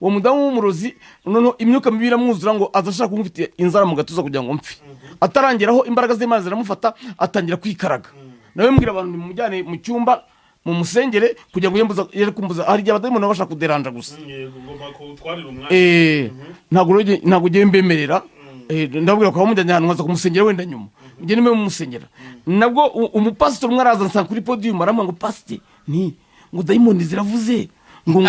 uwo mudamu w'umurozi noneho imyuka mibi iramwuzura ngo azashaka kumufitiye inzara mu gatuza kugira ngo mpfe. Atarangeraho imbaraga z'Imana ziramufata atangira kwikaraga. Nawe mbwira abantu mumujyane mu cyumba mu musengere kugira ngo yere kumbuza hari gihe abadayimoni bashaka kuderanja gusa. Ntago ugiye mbemerera. Ndabwira ko bamujyanye ahantu nkaza kumusengera wenda nyuma. Njye nimwe mu musengera. Nabwo umupastor umwe araza nsanga kuri podium aramwa ngo pastor ni ngo dayimoni ziravuze ngo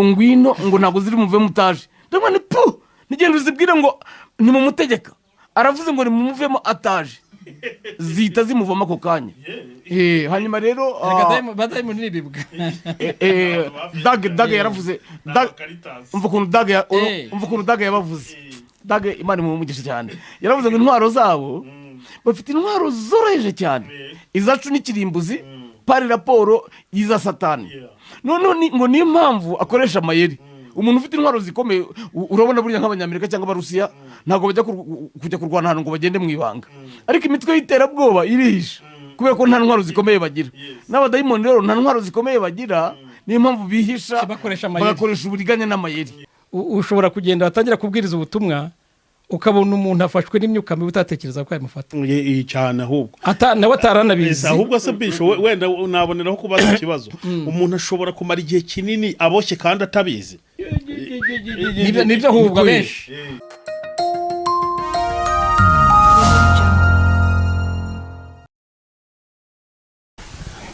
ngwino ngo ntago ziri muve mutaje. Ndabona pu nigenda uzibwire ngo ni mu mutegeka. Aravuze ngo ni mumuvemo ataje. Zita zimuvoma ko kanya. Hanyuma rero badayimoni nibibwa. Dage yaravuze umva ukuntu Dage yabavuze. Dage Imana imumugisha cyane. Yaravuze ngo intwaro zabo bafite intwaro zoroheje cyane. Izacu n'ikirimbuzi pari raporo yiza Satani. None ngo ni impamvu akoresha amayeri. Umuntu ufite intwaro zikomeye urabona burya nk'abanyamerika cyangwa abarusiya ntago bajya kujya kurwana hano ngo bagende mu ibanga. Ariko imitwe y'iterabwoba irihisha kubera ko nta ntwaro zikomeye bagira. N'abadayimoni rero nta ntwaro zikomeye bagira, ni impamvu bihisha bagakoresha uburiganya n'amayeri. Ushobora kugenda watangira kubwiriza ubutumwa ukabona umuntu afashwe n'imyuka mibi utatekereza ko yamufata. Cyane ahubwo nawe ataranabizi. Ahubwo se Bishop wenda naboneraho kubaza ikibazo. Umuntu ashobora kumara igihe kinini aboshye kandi atabizi. Nibyo ahubwo benshi.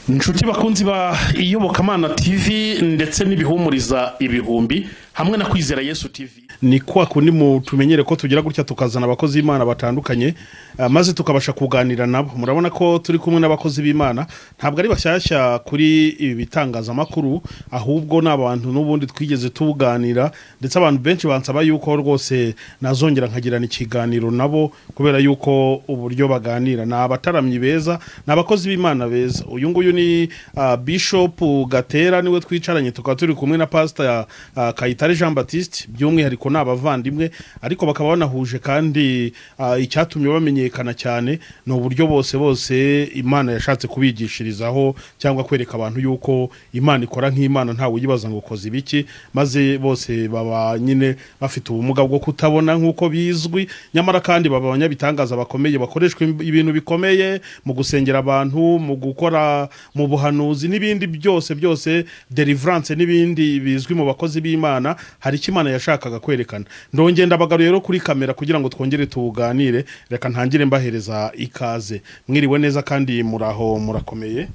Inshuti bakunzi ba Iyobokamana TV ndetse n'ibihumuriza ibihumbi hamwe na Kwizera Yesu TV. Ni kwa kundi mu tumenyere ko tugira gutya tukazana abakozi b'Imana batandukanye maze tukabasha kuganira nabo. Murabona ko turi kumwe n'abakozi b'Imana, ntabwo ari bashyashya kuri ibi bitangaza makuru, ahubwo n'abantu n'ubundi twigeze tuganira, ndetse abantu benshi bansaba yuko rwose nazongera nkagirana ikiganiro nabo kubera yuko uburyo baganira na abataramyi beza n'abakozi b'Imana beza. Uyu nguyu ni Bishop Gatera, niwe twicaranye tukaba turi kumwe na Pst Kayitare Jean Baptiste, by'umwihariko n'abavandimwe ariko bakaba banahuje kandi icyatumye bamenyekana cyane no uburyo bose Imana yashatse kubigishirizaho cyangwa kwereka abantu yuko Imana ikora nk'Imana ntawe uyibaza ngo koze ibiki, maze bose baba nyine bafite ubumuga bwo kutabona nk'uko bizwi, nyamara kandi baba abanyabitangaza bakomeye bakoreshwa ibintu bikomeye mu gusengera abantu, mu gukora mu buhanuzi n'ibindi byose deliverance n'ibindi bizwi mu bakozi b'Imana. Hari ikimana yashakaga kwerekana. Ndongenda abagaro rero kuri kamera kugira ngo twongere tuganire. Reka ntangire mbahereza ikaze. Mwiriwe neza kandi muraho murakomeye.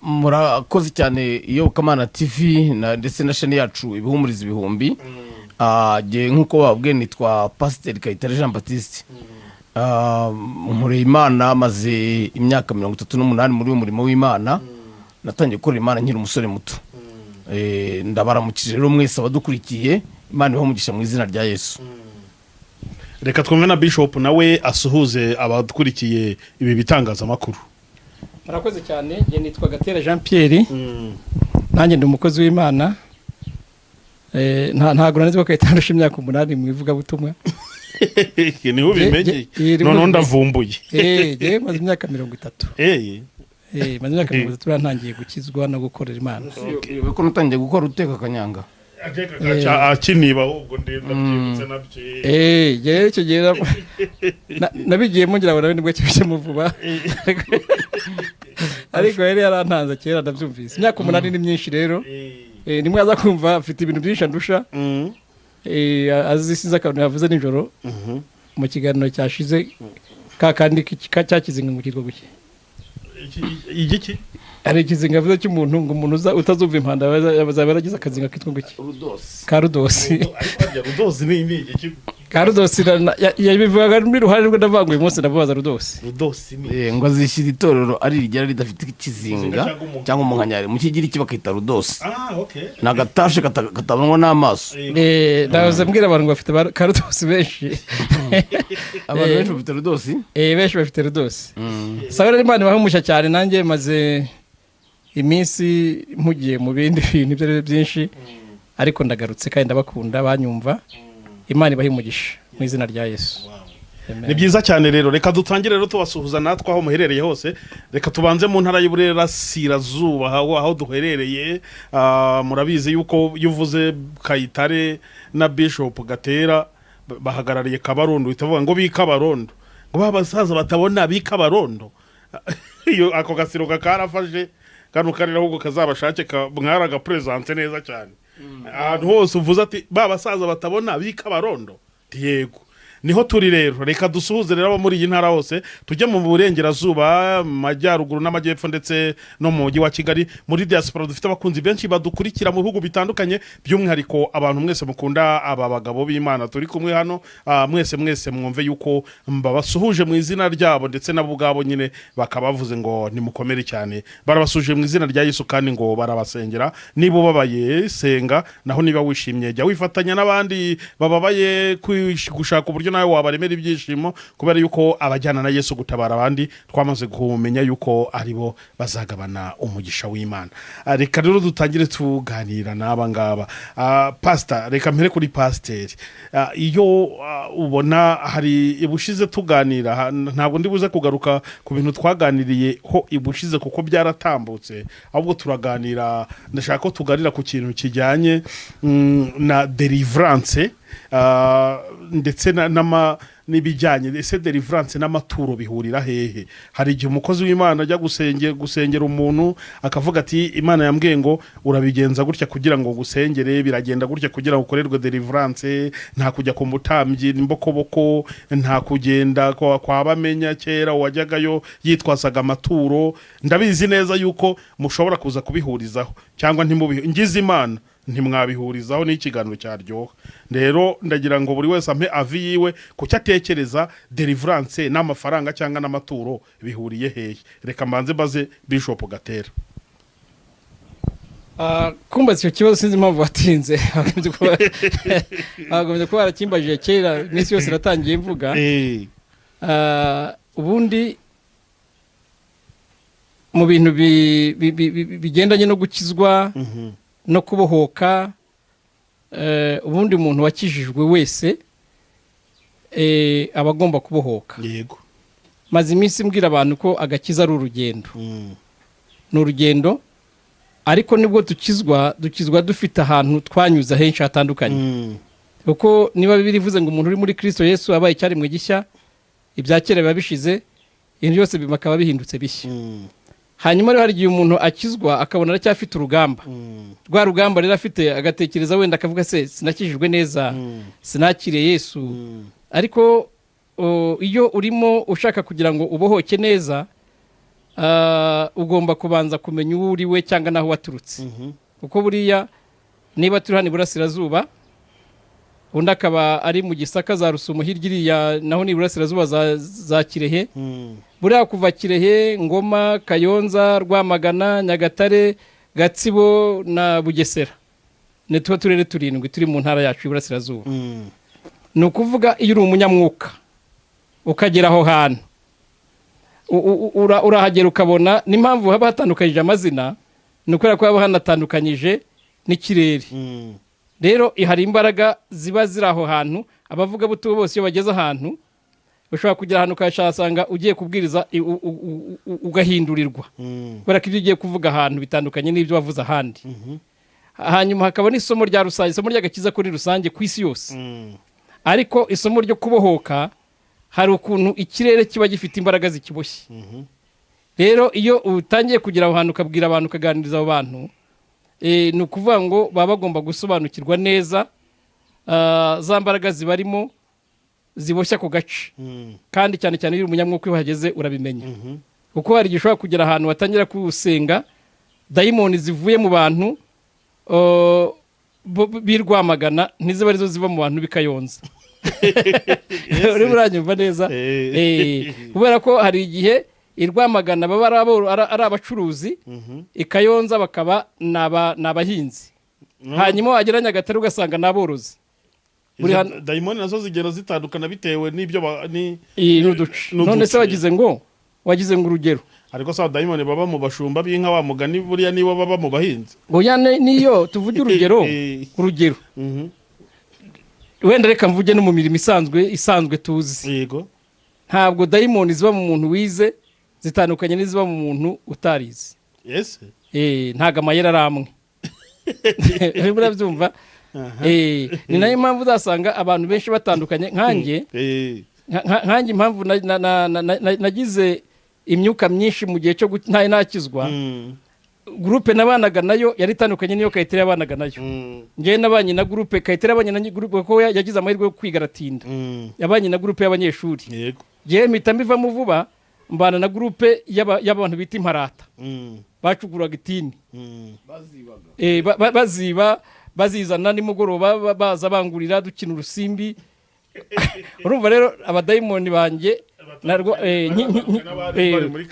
Murakoze cyane Iyobokamana TV ndetse na chaîne yacu ibihumuriza ibihumbi. Nkuko babwiye nitwa Pst Kayitare Jean Baptiste. Umurimo Imana maze imyaka 38 muri umurimo w'Imana. Natangiye gukora Imana nkiri umusore muto. Ndabaramukije rero mwese abadukurikiye, Imana ihumugisha mu izina rya Yesu. Reka twumve na Bishop nawe asuhuze abadukurikiye ibi bitangaza makuru. Murakoze cyane. Je nitwa Gatera Jean Pierre. Nanjye ndi umukozi w'Imana. Ntago nanze ko Kayitare imyaka 8 mu ivuga butumwa. Ni ubimenye none ndavumbuye. Maze imyaka 30. Maze imyaka 30 turantangiye gukizwa no gukorera Imana. Ko nutangiye gukora uteka kanyanga. Akiniba ahubwo ndenda byibutse nabyo. Cyo gera nabigiye mungira ngo nibwo cyibishe muvuba. Ariko yari yarantanze kera ndabyumvise. Imyaka 8 ni myinshi rero. Nimwe aza kumva afite ibintu byinshi andusha. Azisiza akantu yavuze nijoro mu kiganiro cyashize kandi cyakizinga mu kirwa guke. Igiki ari kizinga vuze cy'umuntu ngo umuntu utazumva impanda bazabaragiza akazinga kitwa guke. Rudosi. Rudosi ni igiki? Rudosi yabivuga muri ruhare rwe ndavanguye umunsi ndabaza Rudosi. Rudosi ni ngo azishyira itorero ari rigera ridafite ikizinga cyangwa umunkanyari mu kigiri kibakita Rudosi. Okay. Nagatashe katabonwa n'amaso. Ndavuze mbwira abantu bafite Rudosi benshi. Abantu benshi bafite Rudosi? Benshi bafite Rudosi. Sabara Imana bahumusha cyane, nanjye maze iminsi mpugiye mu bindi bintu byo byinshi ariko ndagarutse kandi ndabakunda banyumva. Imana ibahimugisha mu izina rya Yesu. ni byiza cyane rero reka dutangire rero tubasuhuza natwe aho muherereye hose reka tubanze mu ntara y'Iburasirazuba aho duherereye murabizi yuko yuvuze Kayitare na Bishop Gatera bahagarariye Kabarondo bitavuga ngo bikabarondo ngo babasaza batabona bikabarondo iyo ako gasiro karafashe kanu karira ahubwo kazabashake mwaraga presence neza cyane ahantu hose uvuze ati babasaza batabona bikabarondo yego niho turi rero reka dusuhuze rero abo muri iyi ntara hose tujye mu burengerazuba majyaruguru n'amajyepfo ndetse no mu mujyi wa Kigali muri diaspora dufite abakunzi benshi badukurikira mu bihugu bitandukanye by'umwihariko abantu mwese mukunda aba bagabo b'Imana turi kumwe hano mwese mwumve yuko mbabasuhuje mu izina ryabo ndetse nabo ubwabo nyine bakabavuze ngo nimukomere cyane barabasuje mu izina rya Yesu kandi ngo barabasengera nibo babaye senga naho niba wishimye jya wifatanya n'abandi bababaye gushaka uburyo nawe wabaremera ibyishimo kubera yuko abajyana na Yesu gutabara abandi twamaze kumenya yuko aribo bazagabana umugisha w'Imana reka rero dutangire tuganira n'aba ngaba pastor reka mpere kuri pasteur iyo ubona hari ibushize tuganira ntabwo ndibuze kugaruka ku bintu twaganiriye ho ibushize kuko byaratambutse ahubwo turaganira ndashaka ko tuganira ku kintu kijyanye na deliverance ndetse n'ibijyanye ese deliverance n'amaturo bihurira hehe hari igihe umukozi w'Imana ajya gusengera umuntu akavuga ati Imana yambwiye ngo urabigenza gutya kugira ngo gusengere biragenda gutya kugira ngo ukorerwe deliverance nta kujya ku mutambyi imbokoboko nta kugenda kwa bamenya kera wajyagayo yitwasaga amaturo ndabizi neza yuko mushobora kuza kubihurizaho cyangwa ngize Imana ntimwabihurizaho n'ikiganiro cyaryoha rero ndagira ngo buri wese ampe avi yiwe kucyo atekereza deliverance n'amafaranga cyangwa n'amaturo bihuriye hehe reka mbanze baze Bishop Gatera kumbaza icyo kibazo sinzi impamvu watinze agombye kuba arakimbajije kera n'isi yose iratangiye mvuga ubundi mu bintu bigendanye no gukizwa no kubohoka ubundi umuntu wakijijwe wese abagomba kubohoka yego maze iminsi mbwira abantu ko agakiza ari urugendo ni urugendo ariko nibwo dukizwa dufite ahantu twanyuza henshi hatandukanye kuko niba Bibiliya ivuze ngo umuntu uri muri Kristo Yesu abaye icyaremwe gishya ibya kera biba bishize ibintu byose bikaba bihindutse bishya hanyuma rero hari igihe umuntu akizwa akabona aracyafite urugamba rwa rugamba rero afite agatekereza wenda akavuga se sinakijijwe neza sinakiriye Yesu ariko iyo urimo ushaka kugira ngo ubohoke neza ugomba kubanza kumenya uwo uri we cyangwa naho waturutse kuko buriya niba turi hano Iburasirazuba undi akaba ari mu Gisaka za Rusumo hirya iriya naho ni Iburasirazuba za Kirehe buriya kuva Kirehe Ngoma Kayonza Rwamagana Nyagatare Gatsibo na Bugesera ni tuba turere turindwi turi mu ntara yacu y'Iburasirazuba ni ukuvuga iyo uri umunyamwuka ukagera aho hantu urahagera ukabona n'impamvu haba hatandukanyije amazina ni ukubera ko haba hanatandukanyije n'ikirere rero hari imbaraga ziba ziri aho hantu abavuga buto bose iyo bageze ahantu ushobora kugera ahantu ukashasanga ugiye kubwiriza ugahindurirwa kubera ko ibyo ugiye kuvuga ahantu bitandukanye n'ibyo wavuze ahandi hanyuma hakaba n'isomo rya rusange isomo ry'agakiza kuri rusange ku isi yose ariko isomo ryo kubohoka hari ukuntu ikirere kiba gifite imbaraga zikiboshye rero iyo utangiye kugira aho hantu ukabwira abantu ukaganiriza abo bantu ni ukuvuga ngo baba bagomba gusobanukirwa neza za mbaraga zibarimo ziboshya ku gace kandi cyane cyane iyo umunyamwuka uhageze urabimenya kuko hari igihe ushobora kugera ahantu watangira kusenga dayimoni zivuye mu bantu birwamagana ntiziba arizo ziva mu bantu bikayonza urimo uranyumva neza kubera ko hari igihe irwamagana baba ari abacuruzi ikayonza bakaba ni abahinzi hanyuma wagera Nyagatare ugasanga ni aborozi dayimoni nazo zigera zitandukana bitewe n'ibyo none se wagize ngo urugero ariko sawa dayimoni baba mu bashumba b'inka wa mugani buriya nibo baba mu bahinzi oya niyo tuvuge urugero wenda reka mvuge no mu mirimo isanzwe tuzi yego ntabwo dayimoni ziba mu muntu wize zitandukanye n'iziba mu muntu utarize. Yes. Ntago amayera aramwe. Murabyumva? Ni nayo mpamvu uzasanga abantu benshi batandukanye nkanjye impamvu nagize imyuka myinshi mu gihe cyo nakizwa. Groupe nabanaga nayo yari itandukanye niyo Kayitare yabanaga nayo. Ngiye nabanye na groupe Kayitare abanye na groupe ko yagize amahirwe yo kwiga aratinda. Yabanye na groupe y'abanyeshuri. Yego. Ngiye mpita mbivamo vuba mbana na groupe y'abantu bita imparata. Bacuguraga itini. Baziba bazizana nimugoroba baza bangurira dukina urusimbi. Urumva rero abadayimoni banje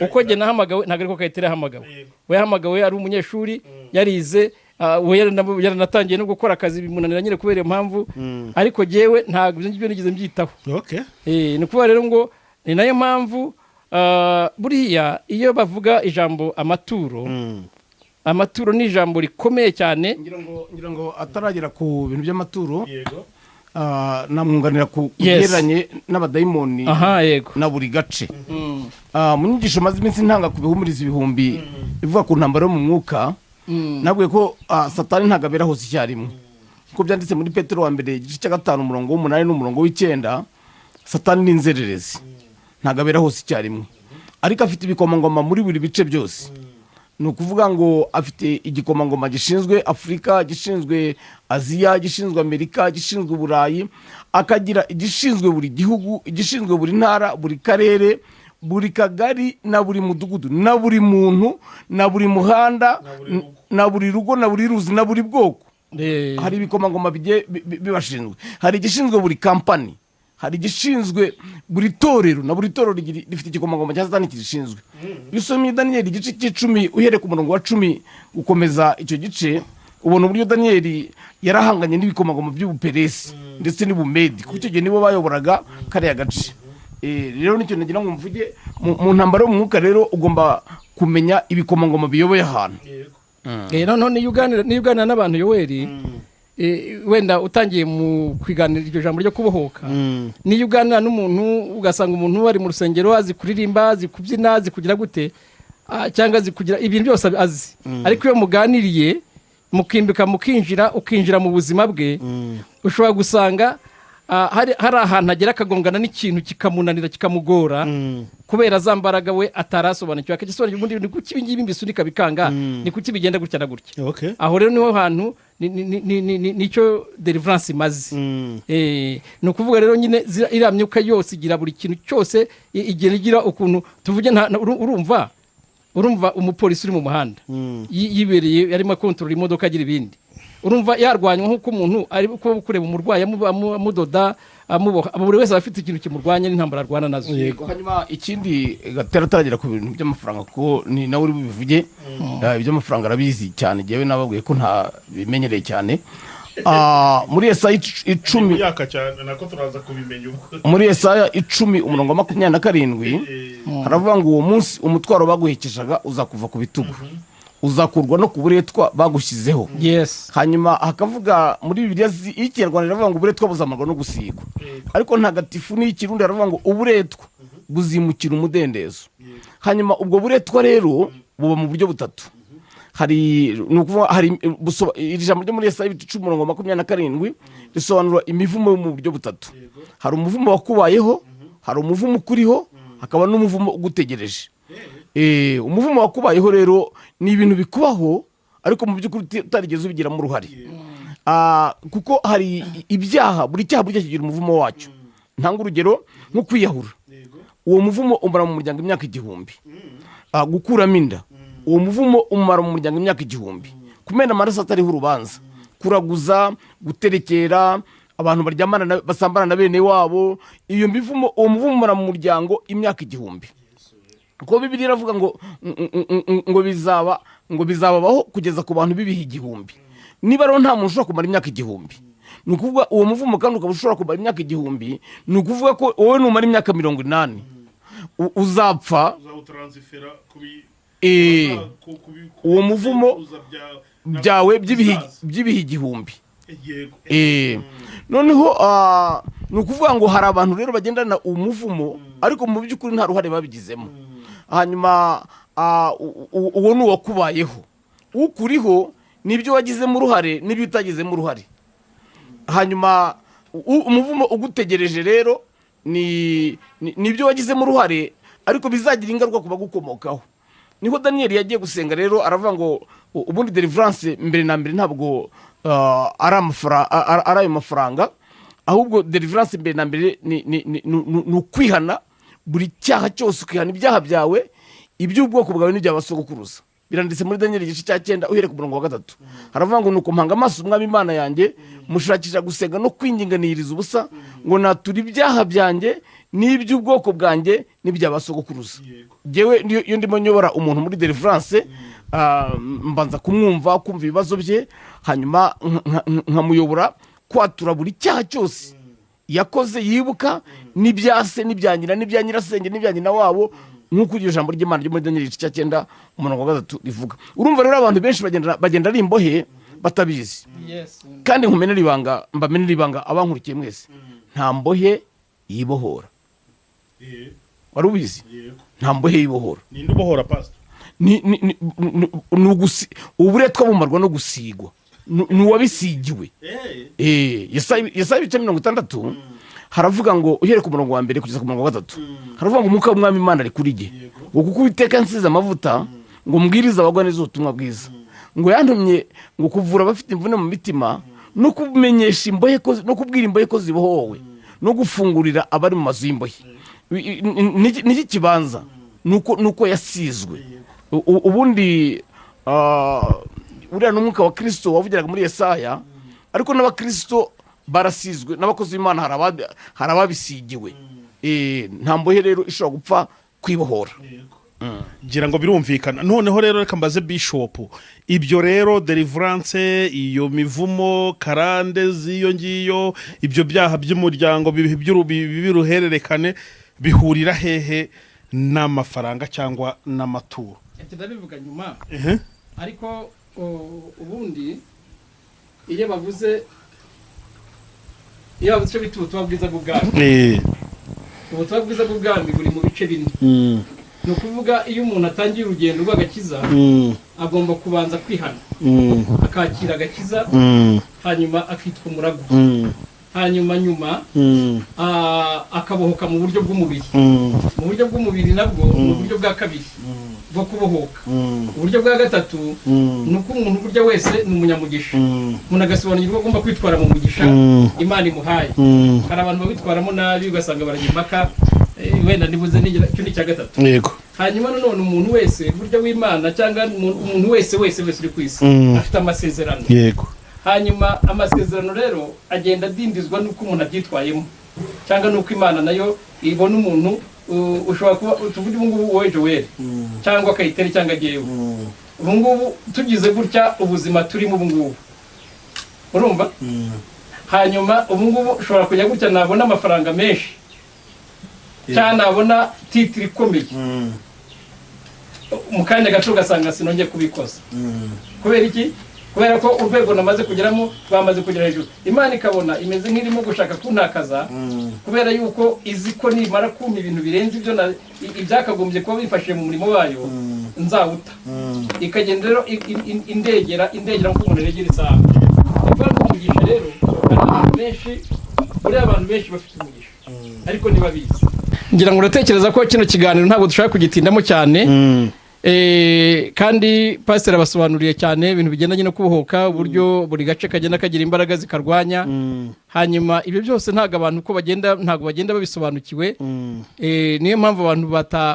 uko jye nahamagawe ntago ariko Kayitare yahamagawe. We yahamagawe ari umunyeshuri yarize we yaranatangiye no gukora akazi bimunanira nyine kubera impamvu ariko jewe ntago ibyo nigize mbyitaho. Ni kuba rero ngo ni nayo mpamvu buriya iyo bavuga ijambo amaturo ni ijambo rikomeye cyane. ngira ngo ataragera ku bintu by'amaturo namwunganira ku kugeranye n'abadayimoni na buri gace. Mu nyigisho maze iminsi ntanga ku bihumuriza ibihumbi ivuga ku ntambaro yo mu mwuka nabwiye ko satani ntagabera hose icyarimwe kuko byanditse muri Petero wa mbere igice cya 5 umurongo w'8 n'umurongo w'9. Satani ni inzererezi ntagabera hose icyarimwe ariko afite ibikomangoma muri buri bice byose. Ni ukuvuga ngo afite igikomangoma gishinzwe Afurika, gishinzwe Aziya, gishinzwe Amerika, gishinzwe Uburayi, akagira igishinzwe buri gihugu, igishinzwe buri ntara, buri karere, buri kagari na buri mudugudu na buri muntu na buri muhanda na buri rugo na buri ruzi na buri bwoko. Hari ibikomangoma bibashinzwe. Hari igishinzwe buri kampani, hari igishinzwe buri torero na buri torero rifite igikomangoma cya Satani kishinzwe. Bisomye Daniel igice cy'icumi uhere ku murongo wa 10 gukomeza icyo gice ubona uburyo Daniel yarahanganye n'ibikomangoma by'ubuperesi ndetse n'ubumedi kuko icyo gihe nibo bayoboraga kare gace. Rero nicyo nagira ngo mvuge mu ntambaro mu mwuka rero ugomba kumenya ibikomangoma biyoboye ahantu. None Uganda n'abantu Yoweri wenda utangiye mu kwiganira iryo jambo ryo kubohoka ni Uganda n'umuntu ugasanga umuntu wari mu rusengero azi kuririmba azi kubyina azi kugira gute cyangwa azi kugira ibintu byose azi ariko iyo muganiriye mukimbika ukinjira mu buzima bwe ushobora gusanga hari ahantu agera akagongana n'ikintu kikamunanira kikamugora kubera zambaraga we atarasobanukiwe akagisobanukira ubundi ni kuki ibingibi mbisunika bikanga ni kuki bigenda gutya na gutya. Aho rero niho hantu nicyo deliverance imaze. Ni ukuvuga rero nyine iriya myuka yose igira buri kintu cyose igira ukuntu tuvuge urumva umupolisi uri mu muhanda yibereye yarimo control imodoka agira ibindi urumva yarwanywa nk'uko umuntu ari kureba umurwayi amudoda buri wese afite ikintu kimurwanya n'intambara arwana nazo. Hanyuma ikindi Gatera ataragira ku bintu by'amafaranga ko ni nawe uri bubivuge iby'amafaranga arabizi cyane jewe nababwiye ko nta bimenyereye cyane. Muri Yesaya 10 yaka cyane nako turaza kubimenya muri Yesaya 10 umurongo wa 27 haravuga ngo uwo munsi umutwaro baguhekeshaga uzakuva ku bitugu uzakurwa no kuburetwa bagushyizeho. Hanyuma hakavuga muri Bibiliya y'Ikinyarwanda iravuga ngo uburetwa buzamarwa no gusigwa ariko ntagatifu n'Ikirundi aravuga ngo uburetwa buzimukira umudendezo. Hanyuma ubwo buretwa rero buba mu buryo butatu. Hari iri jambo ryo muri Yesaya 10 umurongo wa 27 risobanura imivumo mu buryo butatu. Hari umuvumo wakubayeho, hari umuvumo ukuriho, hakaba n'umuvumo ugutegereje. Umuvumo wakubayeho rero ni ibintu bikubaho ariko mu by'ukuri utarigeze ubigiramo uruhare. Kuko hari ibyaha buri cyaha burya kigira umuvumo wacyo. Ntanga urugero nko kwiyahura. Uwo muvumo umara mu muryango imyaka 1000. Gukuramo inda uwo muvumo umara mu muryango imyaka 1000. Kumena amaraso atariho urubanza, kuraguza, guterekera, abantu baryamana basambana na bene wabo, iyo mivumo uwo muvumo umara mu muryango imyaka 1000. Ko Bibiliya iravuga ngo bizabaho kugeza ku bantu bibiha 1000. Niba rero nta muntu ushobora kumara imyaka 1000 ni ukuvuga uwo muvumo kandi ukaba ushobora kumara imyaka 1000 ni ukuvuga ko wowe numara imyaka 80 uzapfa uwo muvumo byawe by'ibihe 1000. Noneho ni ukuvuga ngo hari abantu rero bagendana umuvumo ariko mu by'ukuri nta ruhare babigizemo. Hanyuma uwo ni uwakubayeho, ukuriho nibyo wagizemo uruhare n'ibyo utagizemo uruhare. Hanyuma umuvumo ugutegereje rero nibyo wagizemo uruhare ariko bizagira ingaruka ku bagukomokaho. Niho Daniyeli yagiye gusenga rero aravuga ngo ubundi deliverance mbere na mbere ntabwo ari ayo mafaranga, ahubwo deliverance mbere na mbere ni ukwihana buri cyaha cyose, ukihana ibyaha byawe, iby'ubwoko bwawe n'iby'abasogokuruza. Biranditse muri Daniyeli igice cya 9 uhereye ku murongo wa 3. Haravuga ngo nuko mpanga amaso umwami Imana yanjye mushakisha gusenga no kwinginganiriza ubusa ngo natura ibyaha byanjye n'iby'ubwoko bwanjye n'iby'abasogokuruza. Jewe iyo ndimo nyobora umuntu muri deliverance mbanza kumwumva, kumva ibibazo bye, hanyuma nkamuyobora kwatura buri cyaha cyose yakoze yibuka, n'ibyase n'ibyanyira n'ibyanyirasenge n'ibyanyina wabo, nk'uko iryo jambo ry'Imana ryo muri Daniyeli igice cya 9 umurongo wa 3 rivuga. Urumva rero abantu benshi bagenda ari imbohe batabizi. Kandi nkumenera ibanga, mbamenera ibanga abankurikiye mwese, nta mbohe yibohora. Wari ubizi? Nta mbohe yibohora. Ninde ubohora pastor? Uburetwa bumarwa no gusigwa, nuwabisigiwe. Yesaya ibice 60 haravuga ngo uhere ku murongo wa mbere kugeza ku murongo wa 3, haravuga ngo umwuka w'umwami Imana ari kuri jye, ngo kuko Uwiteka yansize amavuta ngo mbwirize abagwa neza ubutumwa bwiza, ngo yantumye ngo kuvura abafite imvune mu mitima, no kumenyesha imbohe ko, no kubwira imbohe ko zibohowe, no gufungurira abari mu mazu y'imbohe. Niki kibanza nuko yasizwe. Ubundi uriya n'umwuka wa Kristo wavugiraga muri Yesaya, ariko n'abakristo barasizwe, n'abakozi b'Imana hari ababisigiwe. Nta mbohe rero ishobora gupfa kwibohora. Gira ngo birumvikana. Noneho rero reka mbaze Bishop, ibyo rero deliverance, iyo mivumo, karande z'iyo ngiyo, ibyo byaha by'umuryango biruhererekane bihurira hehe n'amafaranga cyangwa n'amaturo? Ndabivuga nyuma. Ariko ubundi iyo bavuze icyo bita ubutumwa bwiza bw'ubwami, ubutumwa bwiza bw'ubwami buri mu bice bine. Ni ukuvuga iyo umuntu atangiye urugendo rw'agakiza agomba kubanza kwihana, akakira agakiza, hanyuma akitwa umuragwa, hanyuma akabohoka mu buryo bw'umubiri. Mu buryo bw'umubiri nabwo ni uburyo bwa kabiri bwo kubohoka. Uburyo bwa gatatu ni uko umuntu burya wese ni umunyamugisha, umuntu agasobanukirwa agomba kwitwara mu mugisha Imana imuhaye. Hari abantu babitwaramo nabi ugasanga barajya impaka, wenda nibuze icyo ni cya gatatu. Hanyuma nanone umuntu wese burya w'Imana cyangwa umuntu wese uri ku isi afite amasezerano. Hanyuma amasezerano rero agenda adindizwa nuko umuntu abyitwayemo, cyangwa nuko Imana nayo ibona umuntu. Ushobora kuba tuvuge ubu ngubu wowe Joel cyangwa Kayitare cyangwa Gewe, ubu ngubu tugize gutya ubuzima turimo ubu ngubu, urumva? Hanyuma ubu ngubu ushobora kujya gutya nabona amafaranga menshi cyane, nabona titiri ikomeye, mu kanya gato ugasanga sinongeye kubikoza. Kubera iki? Kubera ko urwego namaze kugeramo bamaze kugera hejuru. Imana ikabona imeze nk'irimo gushaka kuntakaza, kubera yuko izi ko nimara kumpa ibintu birenze ibyo ibyakagombye kuba bifashije mu murimo wayo nzawuta. Ikagenda rero indegera nk'uko umuntu aregera isaha. Kuko umugisha rero abantu benshi bafite umugisha, ariko ntibabizi. Ngira ngo uratekereza ko kino kiganiro ntabwo dushaka kugitindamo cyane. Kandi pastor abasobanuriye cyane ibintu bigendanye no kubohoka, uburyo buri gace kagenda kagira imbaraga zikarwanya. Hanyuma ibyo byose ntabwo bagenda babisobanukiwe. Niyo mpamvu abantu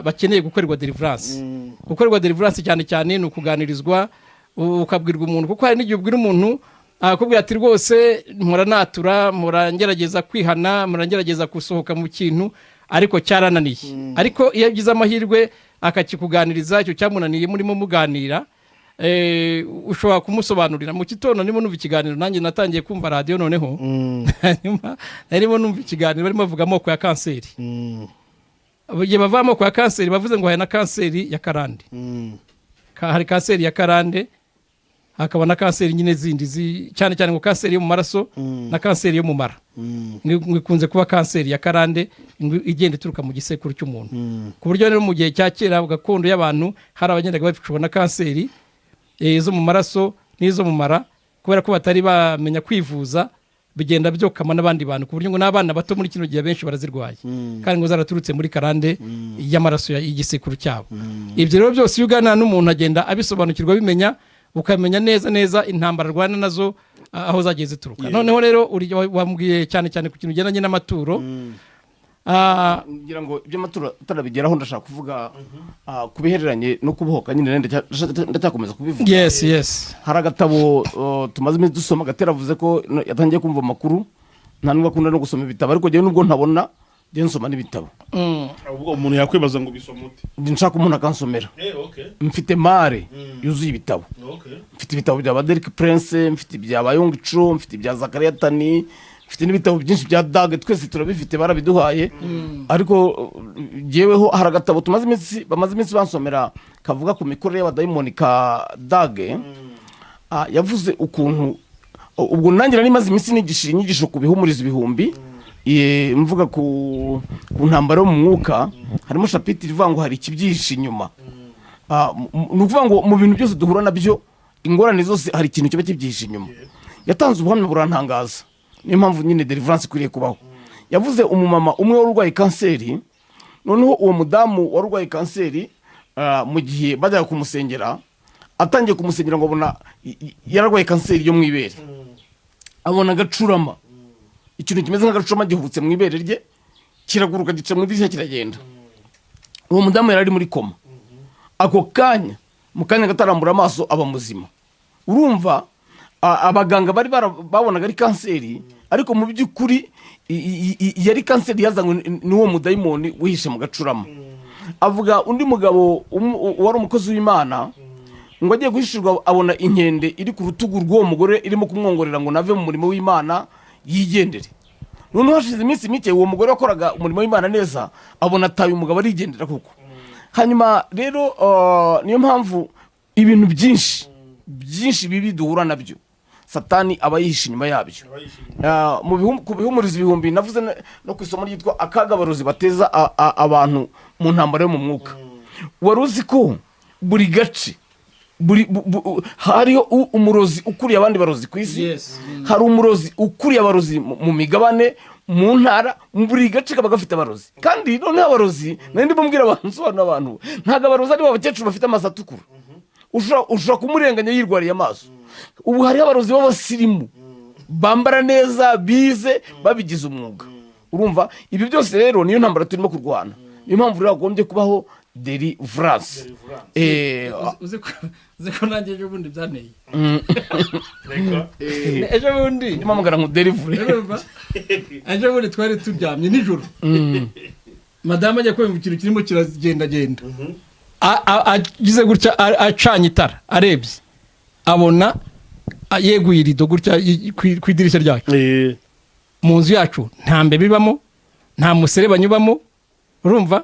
bakeneye gukorerwa deliverance. Gukorerwa deliverance cyane ni ukuganirizwa, ukabwirwa umuntu, kuko hari n'igihe ubwira umuntu akubwira ati rwose muranatura, murangerageza kwihana, murangerageza gusohoka mu kintu, ariko cyarananiye. Ariko iyo yagize amahirwe akakikuganiriza, icyo cyamunaniye murimo muganira, ushobora kumusobanurira. Mu gitondo nimo numva ikiganiro, nanjye natangiye kumva radio noneho, narimo numva ikiganiro barimo bavuga amoko ya kanseri. Bagiye bava amoko ya kanseri, bavuze ngo hari na kanseri ya karande. Hari kanseri ya karande, hakaba na kanseri nyine zindi cyane cyane ngo kanseri yo mu maraso na kanseri yo mu mara ikunze kuba kanseri ya karande igenda ituruka mu gisekuru cy'umuntu ku buryo rero mu gihe cya kera gakondo y'abantu hari abagendaga bacubona kanseri zo mu maraso n'izo mu mara kubera ko batari bamenya kwivuza bigenda byokama n'abandi bantu ku buryo ngo n'abana bato muri kino gihe benshi barazirwaye kandi ngo zaraturutse muri karande y'amaraso y'igisekuru cyabo ibyo rero byose iyo uganira n'umuntu agenda abisobanukirwa bimenya ukamenya neza intambara rwana nazo aho zagiye zituruka noneho rero wambwiye cyane ku kintu ugendanye n'amaturo ngira ngo ibyo maturo utarabigeraho ndashaka kuvuga kubihereranye no kubohoka nyine ndacyakomeza kubivuga yes hari agatabo tumaze iminsi dusoma Gatera avuze ko yatangiye kumva amakuru nta nubwo akunda no gusoma ibitabo ariko njyewe nubwo ntabona njye nsoma n'ibitabo ubwo umuntu yakwibaza ngo bisoma ute nshaka umuntu akansomera mfite mare yuzuye ibitabo mfite ibitabo bya Derek Prince mfite ibya Bayong Cho mfite ibya Zakaria Tani mfite n'ibitabo byinshi bya Dag twese turabifite barabiduhaye ariko jeweho hari agatabo bamaze iminsi bansomera kavuga ku mikorere y'abadayimoni ka Dag yavuze ukuntu ubwo nangira nimaze iminsi inyigisho ku bihumuriza ibihumbi mvuga ku ntambaro mu mwuka harimo chapitre ivuga ngo hari ikibyihishe inyuma ni ukuvuga ngo mu bintu byose duhura nabyo ingorane zose hari ikintu kiba kibyihishe inyuma yatanze ubuhamya burantangaza niyo mpamvu nyine deliverance ikwiriye kubaho yavuze umumama umwe warwaye kanseri noneho uwo mudamu warwaye kanseri mu gihe bajyaga kumusengera atangiye kumusengera ngo abona yararwaye kanseri yo mu ibere abona agacurama ikintu kimeze nk'agacurama gihubutse mu ibere rye kiraguruka gica mu idirishya kiragenda uwo mudamu yari ari muri koma ako kanya mu kanya gatarambura amaso aba muzima urumva abaganga bari babonaga ari kanseri ariko mu by'ukuri yari kanseri yazanywe n'uwo mudayimoni wihishe mu gacurama avuga undi mugabo wari umukozi w'Imana ngo agiye guhishurwa abona inkende iri ku rutugu rw'uwo mugore irimo kumwongorera ngo nave mu murimo w'Imana yigendere noneho hashize iminsi mike uwo mugore wakoraga umurimo w'Imana neza abona ataye umugabo arigendera koko hanyuma rero niyo mpamvu ibintu byinshi bibi duhura nabyo Satani aba yihishe inyuma yabyo ku bihumuriza ibihumbi navuze no ku isomo ryitwa akagabarozi bateza abantu mu ntambara yo mu mwuka wari uzi ko buri gace hariho umurozi ukuriye abandi barozi ku isi hari umurozi ukuriye abarozi mu migabane mu ntara buri gace kaba gafite abarozi kandi noneho abarozi nandi bambwira abantu nsobanura abantu ntago abarozi ari abakecuru bafite amaso atukura ushobora kumurenganya yirwariye amaso ubu hariho abarozi b'abasirimu bambara neza bize babigize umwuga urumva ibi byose rero niyo ntambara turimo kurwana niyo mpamvu rero hagombye kubaho deliverance uzi ko nanjye ejo bundi byanteye ejo bundi nimamagara ngo deliver ejo bundi twari turyamye nijoro madame ajya kwemva ikintu kirimo kiragendagenda agize gutya acanye itara arebye abona yeguye irido gutya ku idirishya ryacu mu nzu yacu nta mbebe ibamo nta muserebanya ubamo urumva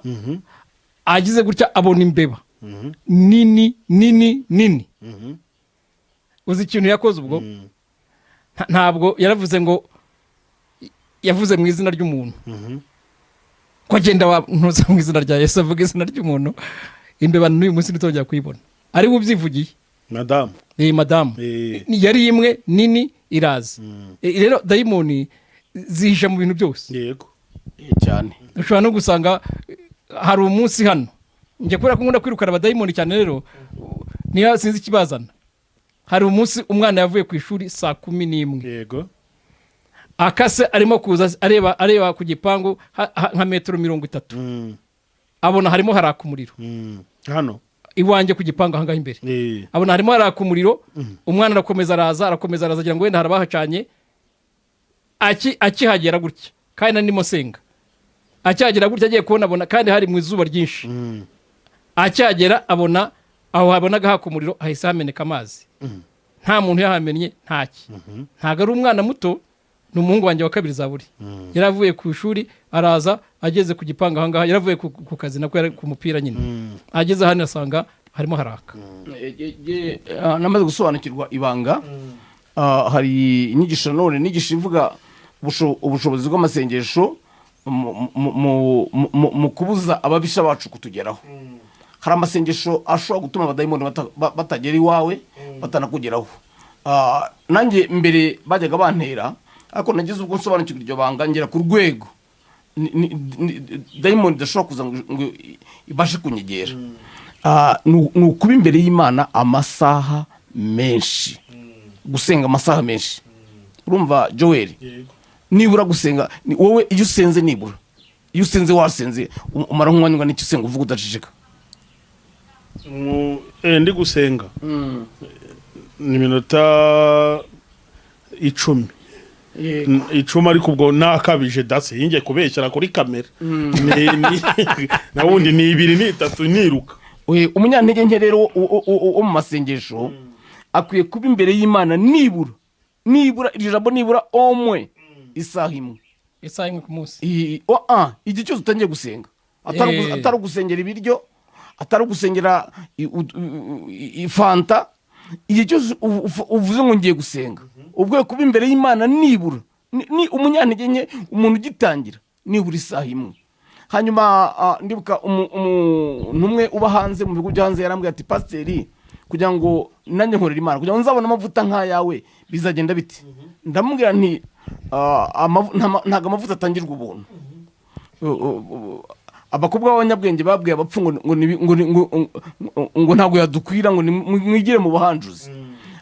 agize gutya abona imbeba nini uzi ikintu yakoze ubwo ntabwo yaravuze ngo yavuze mu izina ry'umuntu ko agenda ntuza mu izina rya Yesu avuga izina ry'umuntu imbeba n'uyu munsi ntitongera kuyibona ari we ubyivugiye madamu yari imwe nini iraza rero dayimoni zihisha mu bintu byose yego cyane ushobora no gusanga hari umunsi hano njye kubera ko nkunda kwirukana abadayimoni cyane rero niyo sinzi ikibazana hari umunsi umwana yavuye ku ishuri saa 11 yego akase arimo kuza areba ku gipangu nka metero 30 abona harimo haraka umuriro hano iwanjye ku gipangu ahangaha imbere abona harimo haraka umuriro umwana arakomeza araza agira ngo wenda harabahacanye akihagera gutya kandi ndimo senga akihagera gutya agiye kubona abona kandi hari mu izuba ryinshi akihagera abona aho habonaga haka umuriro hahise hameneka amazi nta muntu yahamennye ntaki ntago ari umwana muto ni umuhungu wanjye wa kabiri Zaburi yaravuye ku ishuri araza ageze ku gipanga ahangaha yaravuye ku kazi nako yari ku mupira nyine ageze hano asanga harimo haraka. namaze gusobanukirwa ibanga. Hari inyigisho none nigisha ivuga ubushobozi bw'amasengesho mu kubuza ababisha bacu kutugeraho. Hari amasengesho ashobora gutuma abadayimoni batagera iwawe batanakugeraho. Nanjye mbere bajyaga bantera, ariko nagize ubwo nsobanukirwa iryo banga ngera ku rwego dayimoni idashobora kuza ngo ibashe kunyegera. Ni ukuba imbere y'Imana amasaha menshi, gusenga amasaha menshi. Urumva Joel, nibura gusenga wowe iyo usenze, nibura iyo usenze wasenze umara nk'umwanya ungana n'icyo usenga uvuga udaceceka. Ndi gusenga ni minota 10 ariko ubwo nakabije dase yingiye kubeshyira kuri kamera. Nawundi ni 2 3 niruka. Umunyantege nke rero wo mu masengesho akwiye kuba imbere y'Imana nibura ijambo nibura omwe isaha imwe ku munsi. Igihe cyose utangiye gusenga, atari gusengera ibiryo, atari gusengera ifanta. Igihe cyose uvuze ngo ngiye gusenga, ubwo kuba imbere y'Imana nibura ni umunyantege nke, umuntu ugitangira nibura isaha imwe. Hanyuma ndibuka umuntu umwe uba hanze mu bihugu byo hanze yarambwiye ati, pasiteri, kugira ngo nanjye nkorera Imana, kugira ngo nzabone amavuta nk'ayawe bizagenda biti? Ndamubwira nti ntago amavuta atangirwa ubuntu. Abakobwa b'abanyabwenge babwiye abapfu ngo ntago yadukwira, ngo mwigire mu buhanjuzi.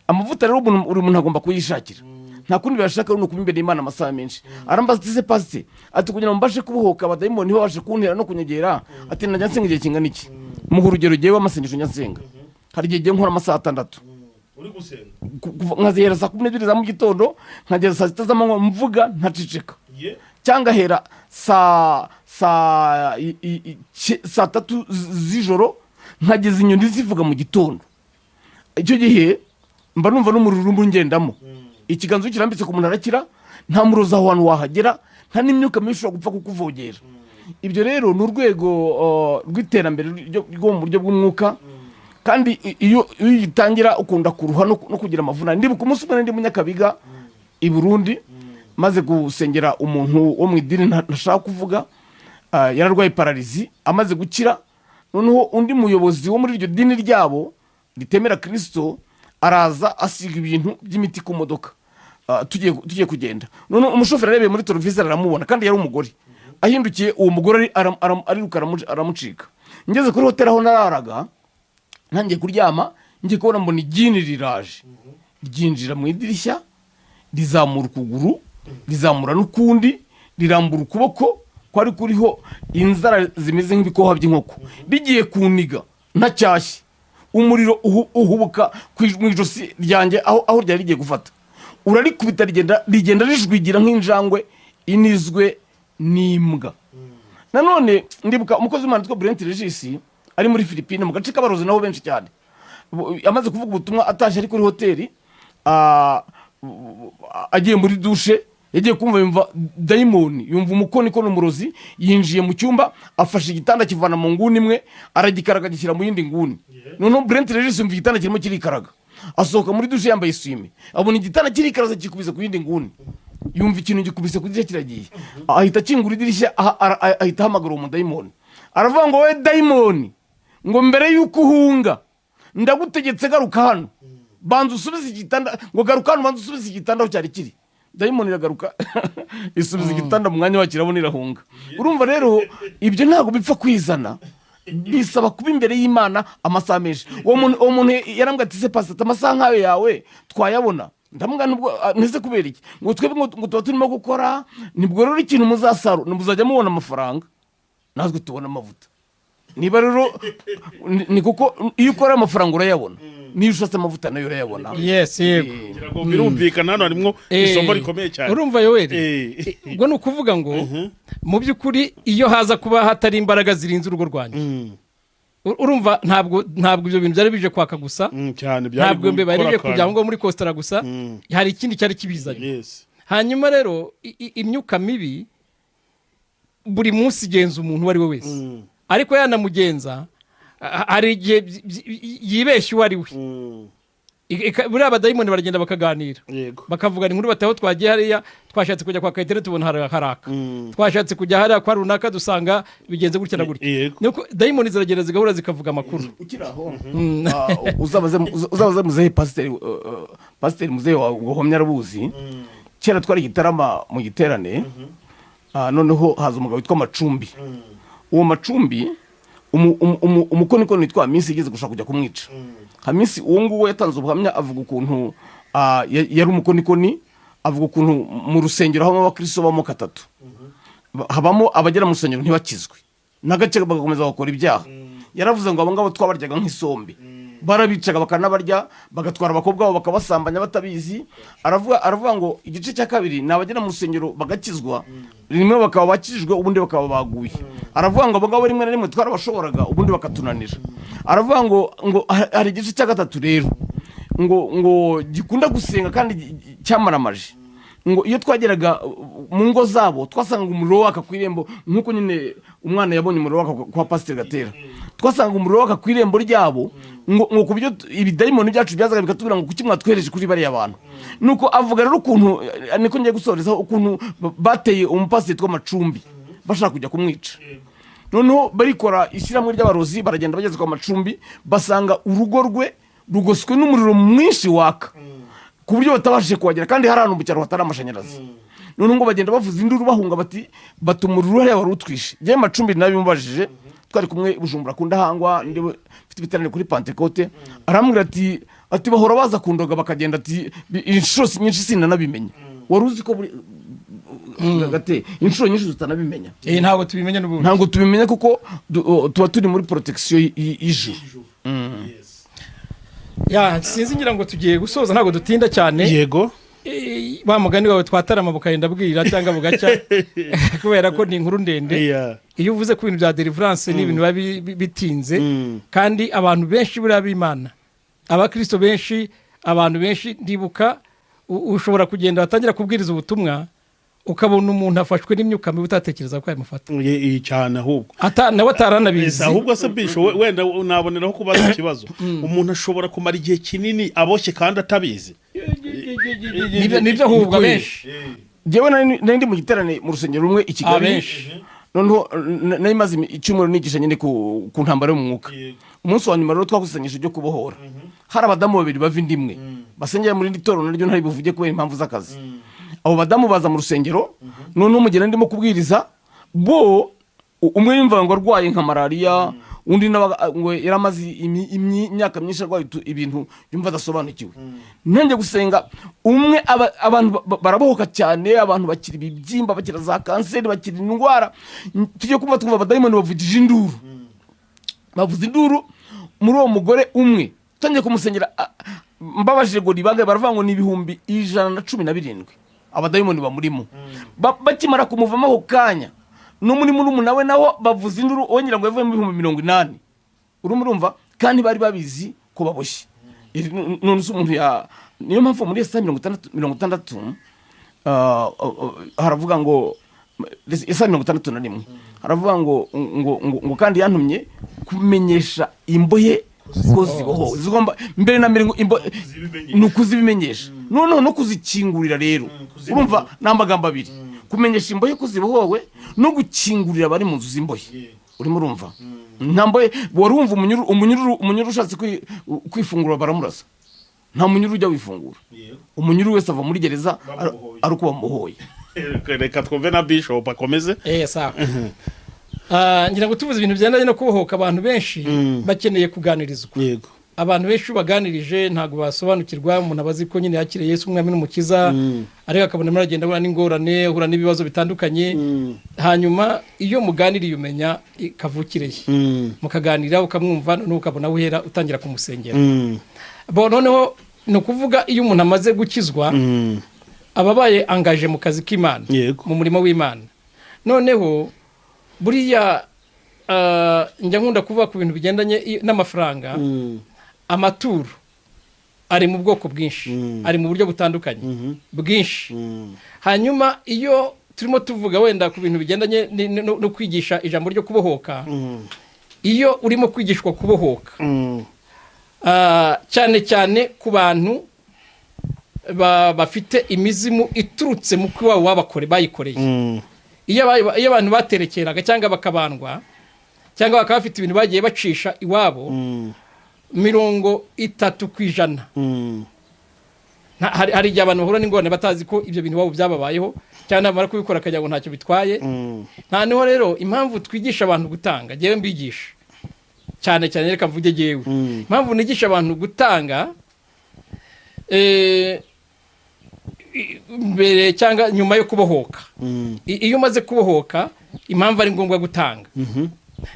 Amavuta rero buri muntu agomba kuyishakira, nta kundi bashaka no kuba imbere y'Imana amasaha menshi. Arambaza ati, se pasiteri, ati kugira ngo mbashe kubohoka abadayimoni ntibabashe kuntera no kunyegera, ati najya nsenga igihe kingana iki? Muha urugero jyewe amasengesho nyasenga, hari igihe nkora amasaha 6 uri gusenga, nkazihera saa 12 za mu gitondo, nkagera saa 6 z'amanywa mvuga ntaceceka, cyangwa hera saa 3 z'ijoro nkageza inyoni zivuga mu gitondo. Icyo gihe mba numva n'umuriro umungendamo, ikiganzo kirambitse ku muntu arakira, nta muroza aho hantu wahagera, nta n'imyuka mibi ishobora gupfa kukuvogera. Ibyo rero ni urwego rw'iterambere rwo mu buryo bw'umwuka, kandi iyo uyitangira ukunda kuruha no kugira amavunane. Ndibuka umunsi umwe ndi mu Nyakabiga i Burundi, maze gusengera umuntu wo mu idini ntashaka kuvuga, yararwaye paralizi, amaze gukira. Noneho undi muyobozi wo muri iryo dini ryabo ritemera Kristo araza asiga ibintu by'imiti ku modoka, tugiye kugenda. Noneho umushoferi arebeye muri televiziyo aramubona, kandi yari umugore. Ahindukiye uwo mugore ariruka aramucika. Ngeze kuri hoteli aho nararaga, ntangiye kuryama, ngiye kubona mbona igini riraje, ryinjira mu idirishya, rizamura ukuguru, rizamura n'ukundi, rirambura ukuboko kwari kuriho inzara zimeze nk'ibikoha by'inkoko, rigiye kuniga ntacyashye. Umuriro uhubuka mu ijosi ryanjye aho ryari rigiye gufata, urarikubita rigenda rijwigira nk'injangwe inizwe n'imbwa. Nanone ndibuka umukozi w'Imana witwa Brent Regis ari muri Philippines, mu gace k'abarozi naho benshi cyane, amaze kuvuga ubutumwa atashye ari kuri hoteli, agiye muri dushe, yagiye kumva yumva dayimoni, yumva umukoniko n'umurozi yinjiye mu cyumba, afashe igitanda kivana mu nguni imwe aragikaraga gishyira mu yindi nguni. Noneho Brent Regis yumva igitanda kirimo kirikaraga, asohoka muri dushe yambaye isume, abona igitanda kirikaraza kikubise ku yindi nguni, yumva ikintu gikubise ku dirishya kiragiye, ahita akingura idirishya, ahita ahamagara uwo dayimoni, aravuga ngo we dayimoni, ngo mbere yuko uhunga ndagutegetse garuka hano, banza usubize igitanda, ngo garuka hano banza usubize igitanda aho cyari kiri. Dayimoni iragaruka isubiza igitanda mu mwanya wakira abona irahunga. Urumva rero ibyo ntabwo bipfa kwizana, bisaba kuba imbere y'Imana amasaha menshi. Uwo muntu yarambwa ati, se pastor, amasaha nk'ayo yawe twayabona? Ndamubwira nubwo ntize kubera iki, ngo twebwe ngo tuba turimo gukora, nibwo rero ikintu muzasaru muzajya mubona amafaranga, natwe tubona amavuta. Niba rero ni kuko iyo ukora amafaranga urayabona, niyo ushatse amavuta nayo urayabona. Yes, yego. Birumvikana hano harimo isomo rikomeye cyane. Urumva Yoweri, ubwo ni ukuvuga ngo mu by'ukuri iyo haza kuba hatari imbaraga zirinze urugo rwanyu, urumva ntabwo ibyo bintu byari bije kwaka gusa, ntabwo mbe barije kujya ngo muri Kostara gusa, hari ikindi cyari kibizanye. Hanyuma rero imyuka mibi buri munsi igenza umuntu wari we wese, ariko yanamugenza hari igihe yibeshya uwo ari we buriya abadayimoni baragenda bakaganira bakavugana inkuru bati aho twagiye hariya twashatse kujya kwa Kayitare tubona haraka twashatse kujya hariya kwa runaka dusanga bigenze gutya na gutya nuko dayimoni ziragenda zigahura zikavuga amakuru ukiraho uzabaze muzehe pasiteri muzehe wa ubuhamya arabuzi kera twari igitarama mu giterane noneho haza umugabo witwa Macumbi uwo Macumbi umukonikoni witwa Minsi igeze gushaka kujya kumwica Hamisi uwo nguwo yatanze ubuhamya avuga ukuntu yari umukonikoni avuga ukuntu mu rusengero habamo abakristo bamo katatu habamo abagera mu rusengero ntibakizwe n'agace bagakomeza bakora ibyaha yaravuze ngo abo ngabo twabaryaga nk'isombe barabicaga bakanabarya bagatwara abakobwa babo bakabasambanya batabizi aravuga ngo igice cya kabiri ni abagera mu rusengero bagakizwa rimwe bakaba bakijijwe ubundi bakaba baguye aravuga ngo abagabo rimwe na rimwe twarabashoboraga ubundi bakatunanira aravuga ngo hari igice cya gatatu rero ngo gikunda gusenga kandi cyamaramaje ngo iyo twageraga mu ngo zabo twasanga umuriro waka ku irembo nk'uko nyine umwana yabonye umuriro waka kwa Pst Gatera twasanga umuriro waka ku irembo ryabo ngo ku buryo ibidayimoni byacu byazaga bikatubwira ngo kuki mwatwereje kuri bariya bantu nuko avuga rero ukuntu niko ngiye gusorezaho ukuntu bateye umupasiteri witwa Macumbi bashaka kujya kumwica noneho barikora ishyirahamwe ry'abarozi baragenda bageze kwa Macumbi basanga urugo rwe rugoswe n'umuriro mwinshi waka ku buryo batabashije kuhagera kandi hari ahantu mu cyaro hatari amashanyarazi noneho ngo bagenda bavuza induru bahunga bati umuriro hariya wari utwishe njyewe Macumbi nabimubajije twari kumwe Bujumbura kundahangwa mfite ibiterane kuri Pentecote arambwira ati bahora baza kundoga bakagenda ati inshuro nyinshi sinanabimenya wari uzi ko gate inshuro nyinshi tutanabimenya ntabwo tubimenya n'ubundi ntabwo tubimenya kuko tuba turi muri protection y'ijuru sinzi ngira ngo tugiye gusoza ntabwo dutinda cyane yego ba mugani wawe twatarama bukagenda bwira cyangwa bugacya kubera ko ni inkuru ndende iyo uvuze ku bintu bya deliverance ni ibintu biba bitinze kandi abantu benshi buriya b'Imana abakristo benshi abantu benshi ndibuka ushobora kugenda watangira kubwiriza ubutumwa ukabona umuntu afashwe n'imyuka mibi utatekereza ko yamufata cyane ahubwo nawe ataranabizi ahubwo se Bishop wenda naboneraho kubaza ikibazo umuntu ashobora kumara igihe kinini aboshye kandi atabizi nibyo ahubwo benshi jewe nari ndi mu giterane mu rusengero rumwe i Kigali noneho nari maze icyumweru nigisha nyine ku ntambara yo mu mwuka umunsi wa nyuma rero twakusanyije ibyo kubohora hari abadamu babiri bava indimwe basengera muri nditoro naryo ntari buvuge kubera impamvu z'akazi abo badamu baza mu rusengero noneho umugeni ndimo kubwiriza bo umwe yumva ngo arwaye nka malaria undi ngo yaramaze imyaka myinshi arwaye ibintu yumva adasobanukiwe nanjye gusenga umwe abantu barabohoka cyane abantu bakira ibibyimba bakira za kanseri bakira indwara tujye kumva twumva abadayimoni bavugije induru bavuze induru muri uwo mugore umwe tangiye kumusengera mbabajije ngo ribangaye baravuga ngo ni 117 abadayimoni bamurimo bakimara kumuvamo ako kanya no muri nawe nawo bavuza induru wongera ngo yavuye mu 80 urumva kandi bari babizi ko baboshye none umuntu niyo mpamvu muri Yesaya 60 haravuga ngo Yesaya 61 haravuga ngo kandi yantumye kumenyesha imbohe ko ziboho zigomba mbere na mbere nukuzibimenyesha no kuzikingurira rero urumva n'amagambo abiri kumenyesha imbohe ko zibohowe no gukingurira bari mu nzu z'imbohe urimo urumva ntamboye warumva umunyuru ushatse kwifungura baramurasa nta munyuru ujya wifungura umunyuru wese ava muri gereza ari uko bamuhoye reka twumve na Bishop akomeze sawa ngira ngo tuvuze ibintu byandanye no kubohoka abantu benshi bakeneye kuganirizwa yego abantu benshi baganirije ntago basobanukirwa umuntu abazi ko nyine yakire Yesu umwami n'umukiza ariko akabona maragenda hura n'ingorane hura n'ibibazo bitandukanye hanyuma iyo muganiriye umenya kavukireye mukaganira ukamwumva none ukabona uhera utangira kumusengera bo noneho no kuvuga iyo umuntu amaze gukizwa ababaye angaje mu kazi k'Imana mu murimo w'Imana noneho buriya njya nkunda kuvuga ku bintu bigendanye n'amafaranga amaturo ari mu bwoko bwinshi ari mu buryo butandukanye bwinshi hanyuma iyo turimo tuvuga wenda ku bintu bigendanye no kwigisha ijambo ryo kubohoka iyo urimo kwigishwa kubohoka cyane cyane ku bantu bafite imizimu iturutse mu kuba wabakore bayikoreye iyo abantu baterekeraga cyangwa bakabandwa cyangwa bakaba bafite ibintu bagiye bacisha iwabo 30% hari igihe abantu bahura n'ingorane batazi ko ibyo bintu wabo byababayeho cyangwa bamara kubikora akajya ngo ntacyo bitwaye nta niho rero impamvu twigisha abantu gutanga ngewe mbigisha cyane cyane reka mvuge ngewe impamvu nigisha abantu gutanga mbere cyangwa nyuma yo kubohoka iyo umaze kubohoka impamvu ari ngombwa gutanga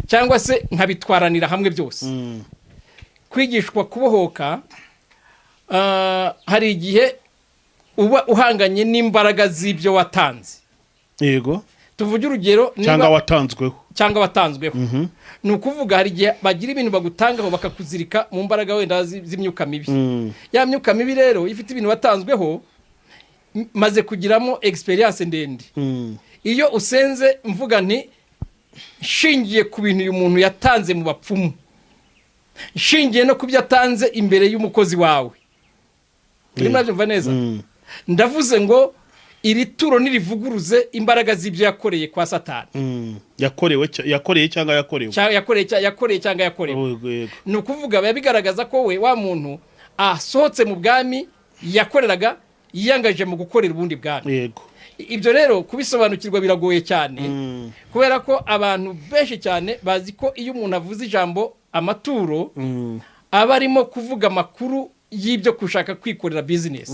cyangwa se nkabitwaranira hamwe byose kwigishwa kubohoka hari igihe uba uhanganye n'imbaraga z'ibyo watanze yego tuvuge urugero cyangwa watanzweho ni ukuvuga hari igihe bagira ibintu bagutangaho bakakuzirika mu mbaraga wenda z'imyuka mibi ya myuka mibi rero ifite ibintu watanzweho maze kugiramo experience ndende iyo usenze mvuga nti shingiye ku bintu uyu muntu yatanze mu bapfumu shingiye no kubyo atanze imbere y'umukozi wawe urimo urabyumva neza ndavuze ngo iri turo nirivuguruze imbaraga z'ibyo yakoreye kwa Satani yakoreye cyangwa yakorewe ni ukuvuga biba bigaragaza ko we wa muntu asohotse mu bwami yakoreraga yiyangaje mu gukorera ubundi bwami yego ibyo rero kubisobanukirwa biragoye cyane kubera ko abantu benshi cyane bazi ko iyo umuntu avuze ijambo amaturo aba arimo kuvuga amakuru y'ibyo kushaka kwikorera business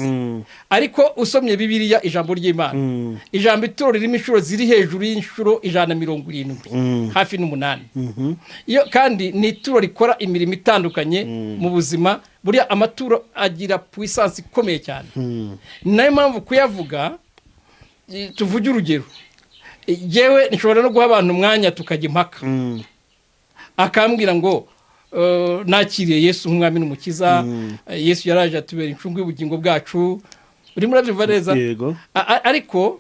ariko usomye Bibiliya ijambo ry'Imana ijambo ituro ririmo inshuro ziri hejuru y'inshuro 170 hafi n'8 iyo kandi ni ituro rikora imirimo itandukanye mu buzima buriya amaturo agira puissance ikomeye cyane nayo mpamvu kuyavuga tuvuge urugero yewe nshobora no guha abantu umwanya tukajya impaka akambwira ngo nakiriye Yesu nk'umwami n'umukiza Yesu yaraje atubera incungu y'ubugingo bwacu urimo urabyumva neza ariko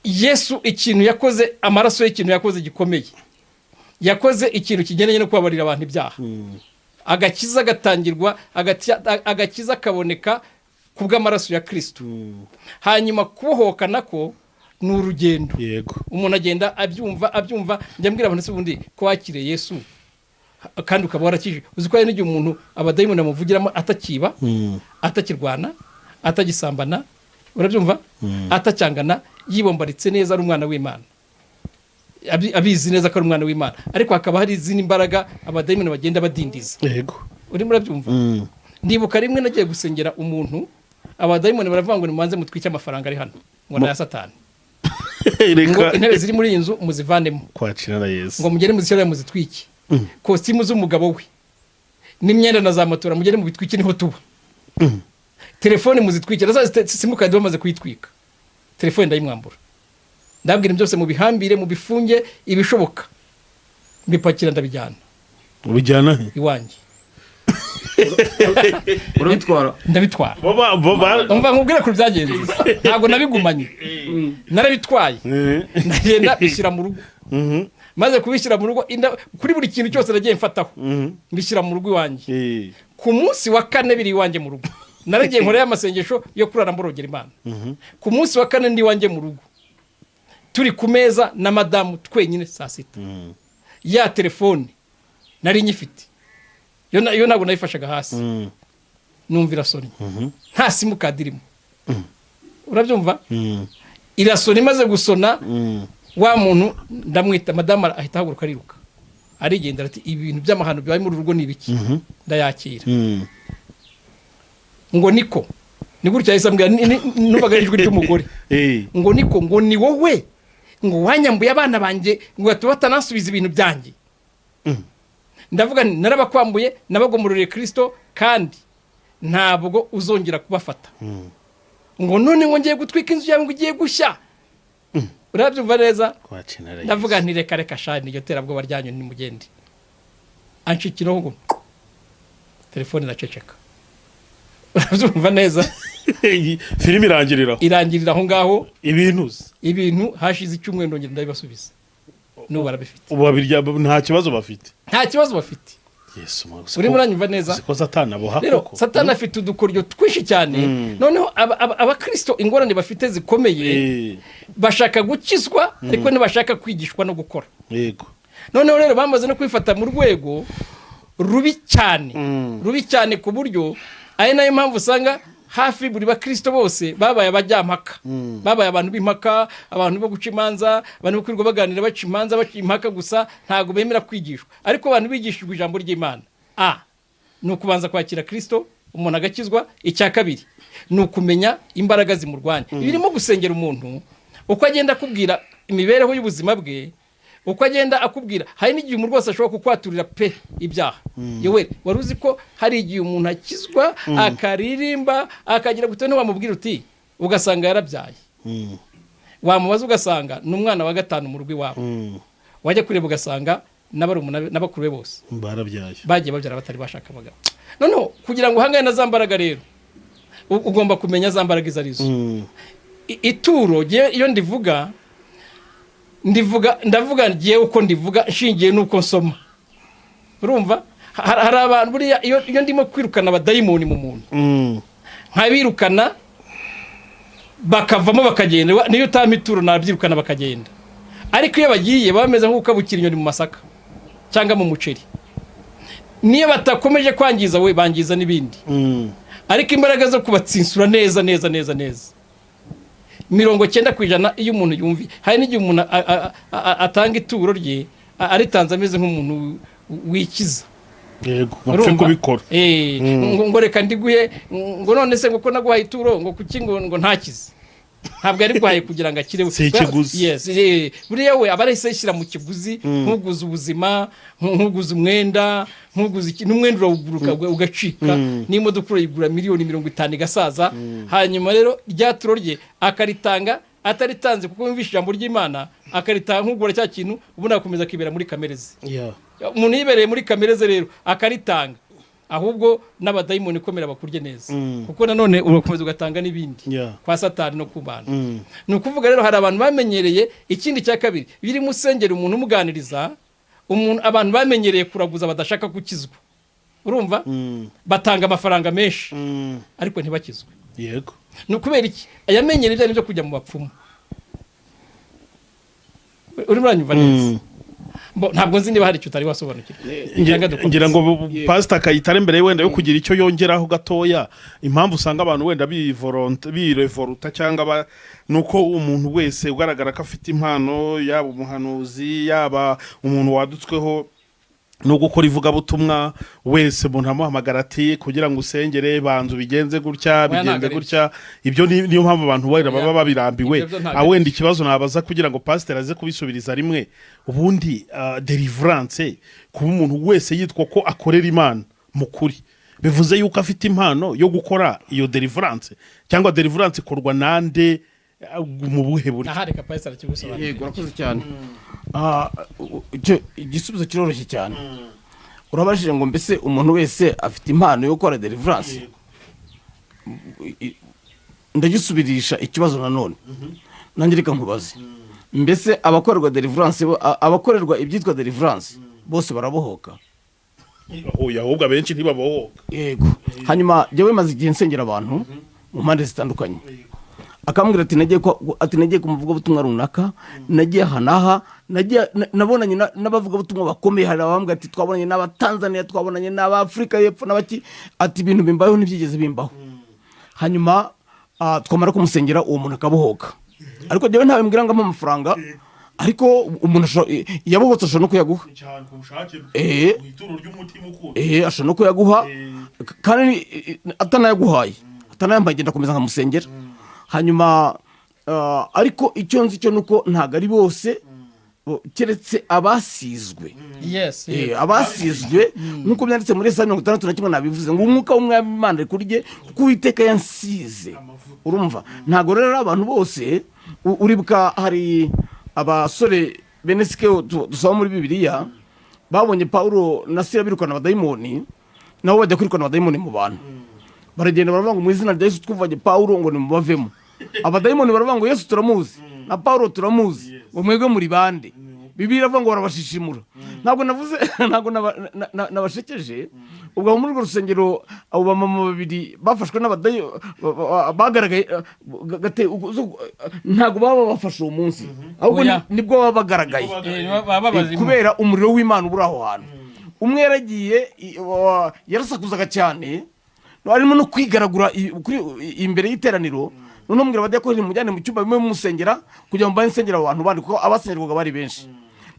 Yesu ikintu yakoze amaraso y'ikintu yakoze gikomeye yakoze ikintu kigendanye no kubabarira abantu ibyaha agakiza gatangirwa agakiza kaboneka kubw'amaraso ya Kristo hanyuma kubohoka nako ni urugendo umuntu agenda abyumva njyambwira abantu ubundi ko wakiriye Yesu kandi ukaba warakije uzi ko n'igihe umuntu abadayimoni bamuvugiramo atakiba atakirwana atagisambana urabyumva atacyangana yibombaritse neza ari umwana w'Imana abizi neza ko ari umwana w'Imana ariko hakaba hari izindi mbaraga abadayimoni bagenda badindiza yego urimo urabyumva ndibuka rimwe nagiye gusengera umuntu abadayimoni baravuga ngo nimanze mutwike amafaranga ari hano ngo na ya Satani ngo intebe ziri muri iyi nzu muzivanemo kwakira na Yesu ngo mugere muzishyira muzitwike kositimu z'umugabo we n'imyenda na za matora mugere mu bitwike niho tuba telefone muzitwike naza simukadi bamaze kuyitwika telefone ndayimwambura ndabwira byose mu bihambire mu bifunge ibishoboka mbipakira ndabijyana ubijyana iwanjye urabitwara ndabitwara umva nkubwire ko byagenze ntago nabigumanye narabitwaye ndagenda bishyira mu rugo maze kubishyira mu rugo kuri buri kintu cyose nagiye mfataho mbishyira mu rugo iwanjye ku munsi wa 4 biri iwanjye mu rugo naragiye nkoreye amasengesho yo kurara mborogera Imana ku munsi wa 4 ndi iwanjye mu rugo turi ku meza na madamu twenyine saa 6 ya telefone nari nyifite yo ntabwo nayifashaga hasi numvira soni nta simukadi irimo urabyumva irasona imaze gusona wa muntu ndamwita madamu ahita ahaguruka ariruka arigendera ati ibintu by'amahano bibaye muri rugo nibiki ndayakira ngo niko ni gutya yahise ambwira nubaga ijwi ry'umugore ngo niko ngo ni wowe ngo wanyambuye abana banjye ngo batatanasubiza ibintu byanjye ndavuga narabakwambuye nabagomororeye Kristo kandi ntabwo uzongera kubafata ngo none ngo ngiye gutwika inzu yawe ngo ugiye gushya urabyumva neza ndavuga nti reka shani iryo terabwoba ryanyu ni mugende anshikiraho ngo telefone iraceceka urabyumva neza filime irangirira aho ngaho ibintu hashize icyumweru ndongera ndabibasubiza n'ubu barabifite ubu babirya nta kibazo bafite Yesu uri muranyumva neza siko satana boha koko satana afite udukoryo twinshi cyane noneho abakristo ingorane bafite zikomeye bashaka gukizwa ariko ntibashaka kwigishwa no gukora yego noneho rero bamaze no kwifata mu rwego rubi cyane ku buryo ari nayo mpamvu usanga hafi buri bakristo bose babaye abajyampaka babaye abantu b'impaka abantu bo guca imanza abantu bo kwirirwa baganira baca imanza baca impaka gusa ntago bemera kwigishwa ariko abantu bigishijwe ijambo ry'Imana ni ukubanza kwakira Kristo umuntu agakizwa icya kabiri ni ukumenya imbaraga zimurwanya birimo gusengera umuntu uko agenda akubwira imibereho y'ubuzima bwe uko agenda akubwira hari n'igihe umuntu rwose ashobora kukwaturira ibyaha yewe wari uzi ko hari igihe umuntu akizwa akaririmba akagira gute wamubwira uti ugasanga yarabyaye wamubaza ugasanga ni umwana wa gatanu mu rugo iwabo wajya kureba ugasanga n'abakuru be bose barabyaye bagiye babyara batari bashaka abagabo noneho kugira ngo uhangane na za mbaraga rero ugomba kumenya za mbaraga izo arizo ituro iyo ndavuga ngiye uko ndivuga nshingiye nuko nsoma urumva hari abantu buriya iyo ndimo kwirukana abadayimoni mu muntu nkabirukana bakavamo bakagenda niyo utama ituro nabyirukana bakagenda ariko iyo bagiye bameze nk'uko abukira inyoni mu masaka cyangwa mu muceri niyo batakomeje kwangiza we bangiza n'ibindi ariko imbaraga zo kubatsinsura neza 90% iyo umuntu yumvi hari n'igihe umuntu atanga ituro rye aritanze ameze nk'umuntu wikiza yego bapfe kubikora ngo reka ndiguye ngo none se ngo ko naguhaye ituro ngo kuki ngo ntakize ntabwo ari bwaye kugira ngo akire buriya we aba arahise yishyira mu kiguzi nkuguza ubuzima nkuguza umwenda n'umwenda urawuguruka ugacika n'imodoka urayigura miliyoni 50 igasaza hanyuma rero rya turo rye akaritanga ataritanze kuko yumvisha ijambo ry'Imana akaritanga nkugura cya kintu ubona akomeza kibera muri kamereze umuntu yibereye muri kamereze rero akaritanga ahubwo n'abadayimoni komera bakurye neza kuko nanone urakomeza ugatanga n'ibindi kwa satani no kubana ni ukuvuga rero hari abantu bamenyereye ikindi cya kabiri biri musengera umuntu umuganiriza abantu bamenyereye kuraguza badashaka gukizwa urumva batanga amafaranga menshi ariko ntibakizwe yego ni ukubera iki ayamenyereye ibyo kujya mu bapfumu uri muranyumva neza ntabwo nzi niba hari icyo utari wasobanukirwa ngira ngo Pst Kayitare mbere wenda yo kugira icyo yongeraho gatoya impamvu usanga abantu wenda birevoluta cyangwa nuko umuntu wese ugaragara ko afite impano yaba umuhanuzi yaba umuntu wadutsweho no gukora ivugabutumwa wese umuntu amuhamagara ati kugira ngo usengere banzu bigenze gutya bigenze gutya ibyo niyo mpamvu abantu baba babirambiwe awenda ikibazo nabaza kugira ngo pastor aze kubisubiriza rimwe ubundi deliverance kuba umuntu wese yitwa ko akorera Imana mukuri bivuze yuko afite impano yo gukora iyo deliverance cyangwa deliverance ikorwa nande mu buhe buryo nahareka pastor akibusobanura yego urakoze cyane igisubizo kiroroshye cyane urabajije ngo mbese umuntu wese afite impano yo gukora deliverance ndagisubirisha ikibazo nanone nanjye reka nkubaze mbese abakorerwa deliverance abakorerwa ibyitwa deliverance bose barabohoka ahubwo abenshi ntibabohoka yego hanyuma jyewe maze igihe nsengera abantu mu mpande zitandukanye akambwira ati nagiye kumuvuga butumwa runaka nagiye hanaha nabonanye n'abavuga butumwa bakomeye hari abambwira ati twabonanye n'abatanzania twabonanye n'abafrika y'epfo n'abaki ati ibintu bimbaho n'ibyigeze bimbaho hanyuma twamara kumusengera uwo muntu akabohoka ariko jyewe ntawe mbwira ngo ampa amafaranga ariko umuntu yabohotse ashobora no kuyaguha ashobora no kuyaguha kandi atanayaguhaye atanayambaye ngenda komeza nkamusengera hanyuma ariko icyo nzi cyo nuko ntago ari bose keretse abasizwe abasizwe nkuko byanditse muri Yesaya 61 nabivuze ngo umwuka w'umwami Imana ari kurye kuko Uwiteka yansize urumva ntago rero abantu bose uribuka hari abasore benesike dusaba muri Bibiliya babonye Paulo na Sila birukana abadayimoni nabo bajya kwirukana abadayimoni mu bantu baragenda baravuga ngo mu izina rya Yesu twuvanye Paulo ngo nimubavemo abadayimoni baravuga ngo Yesu turamuzi na Paulo turamuzi ngo mwebwe muri bande Bibiliya iravuga ngo barabashishimura. Ntabwo navuze ntabwo nabashekeje. Ubwo muri urwo rusengero abo bamama babiri bafashwe n'abadayo bagaragaye ntabwo baba bafashe uwo munsi, ahubwo nibwo baba bagaragaye kubera umuriro w'Imana uburi aho hantu. Umwe yaragiye yarasakuzaga cyane, arimo no kwigaragura imbere y'iteraniro. Noneho mbwira bajya ko mujyane mu cyumba bimwe musengera kugira ngo bansengera abantu bandi kuko abasengerwaga bari benshi.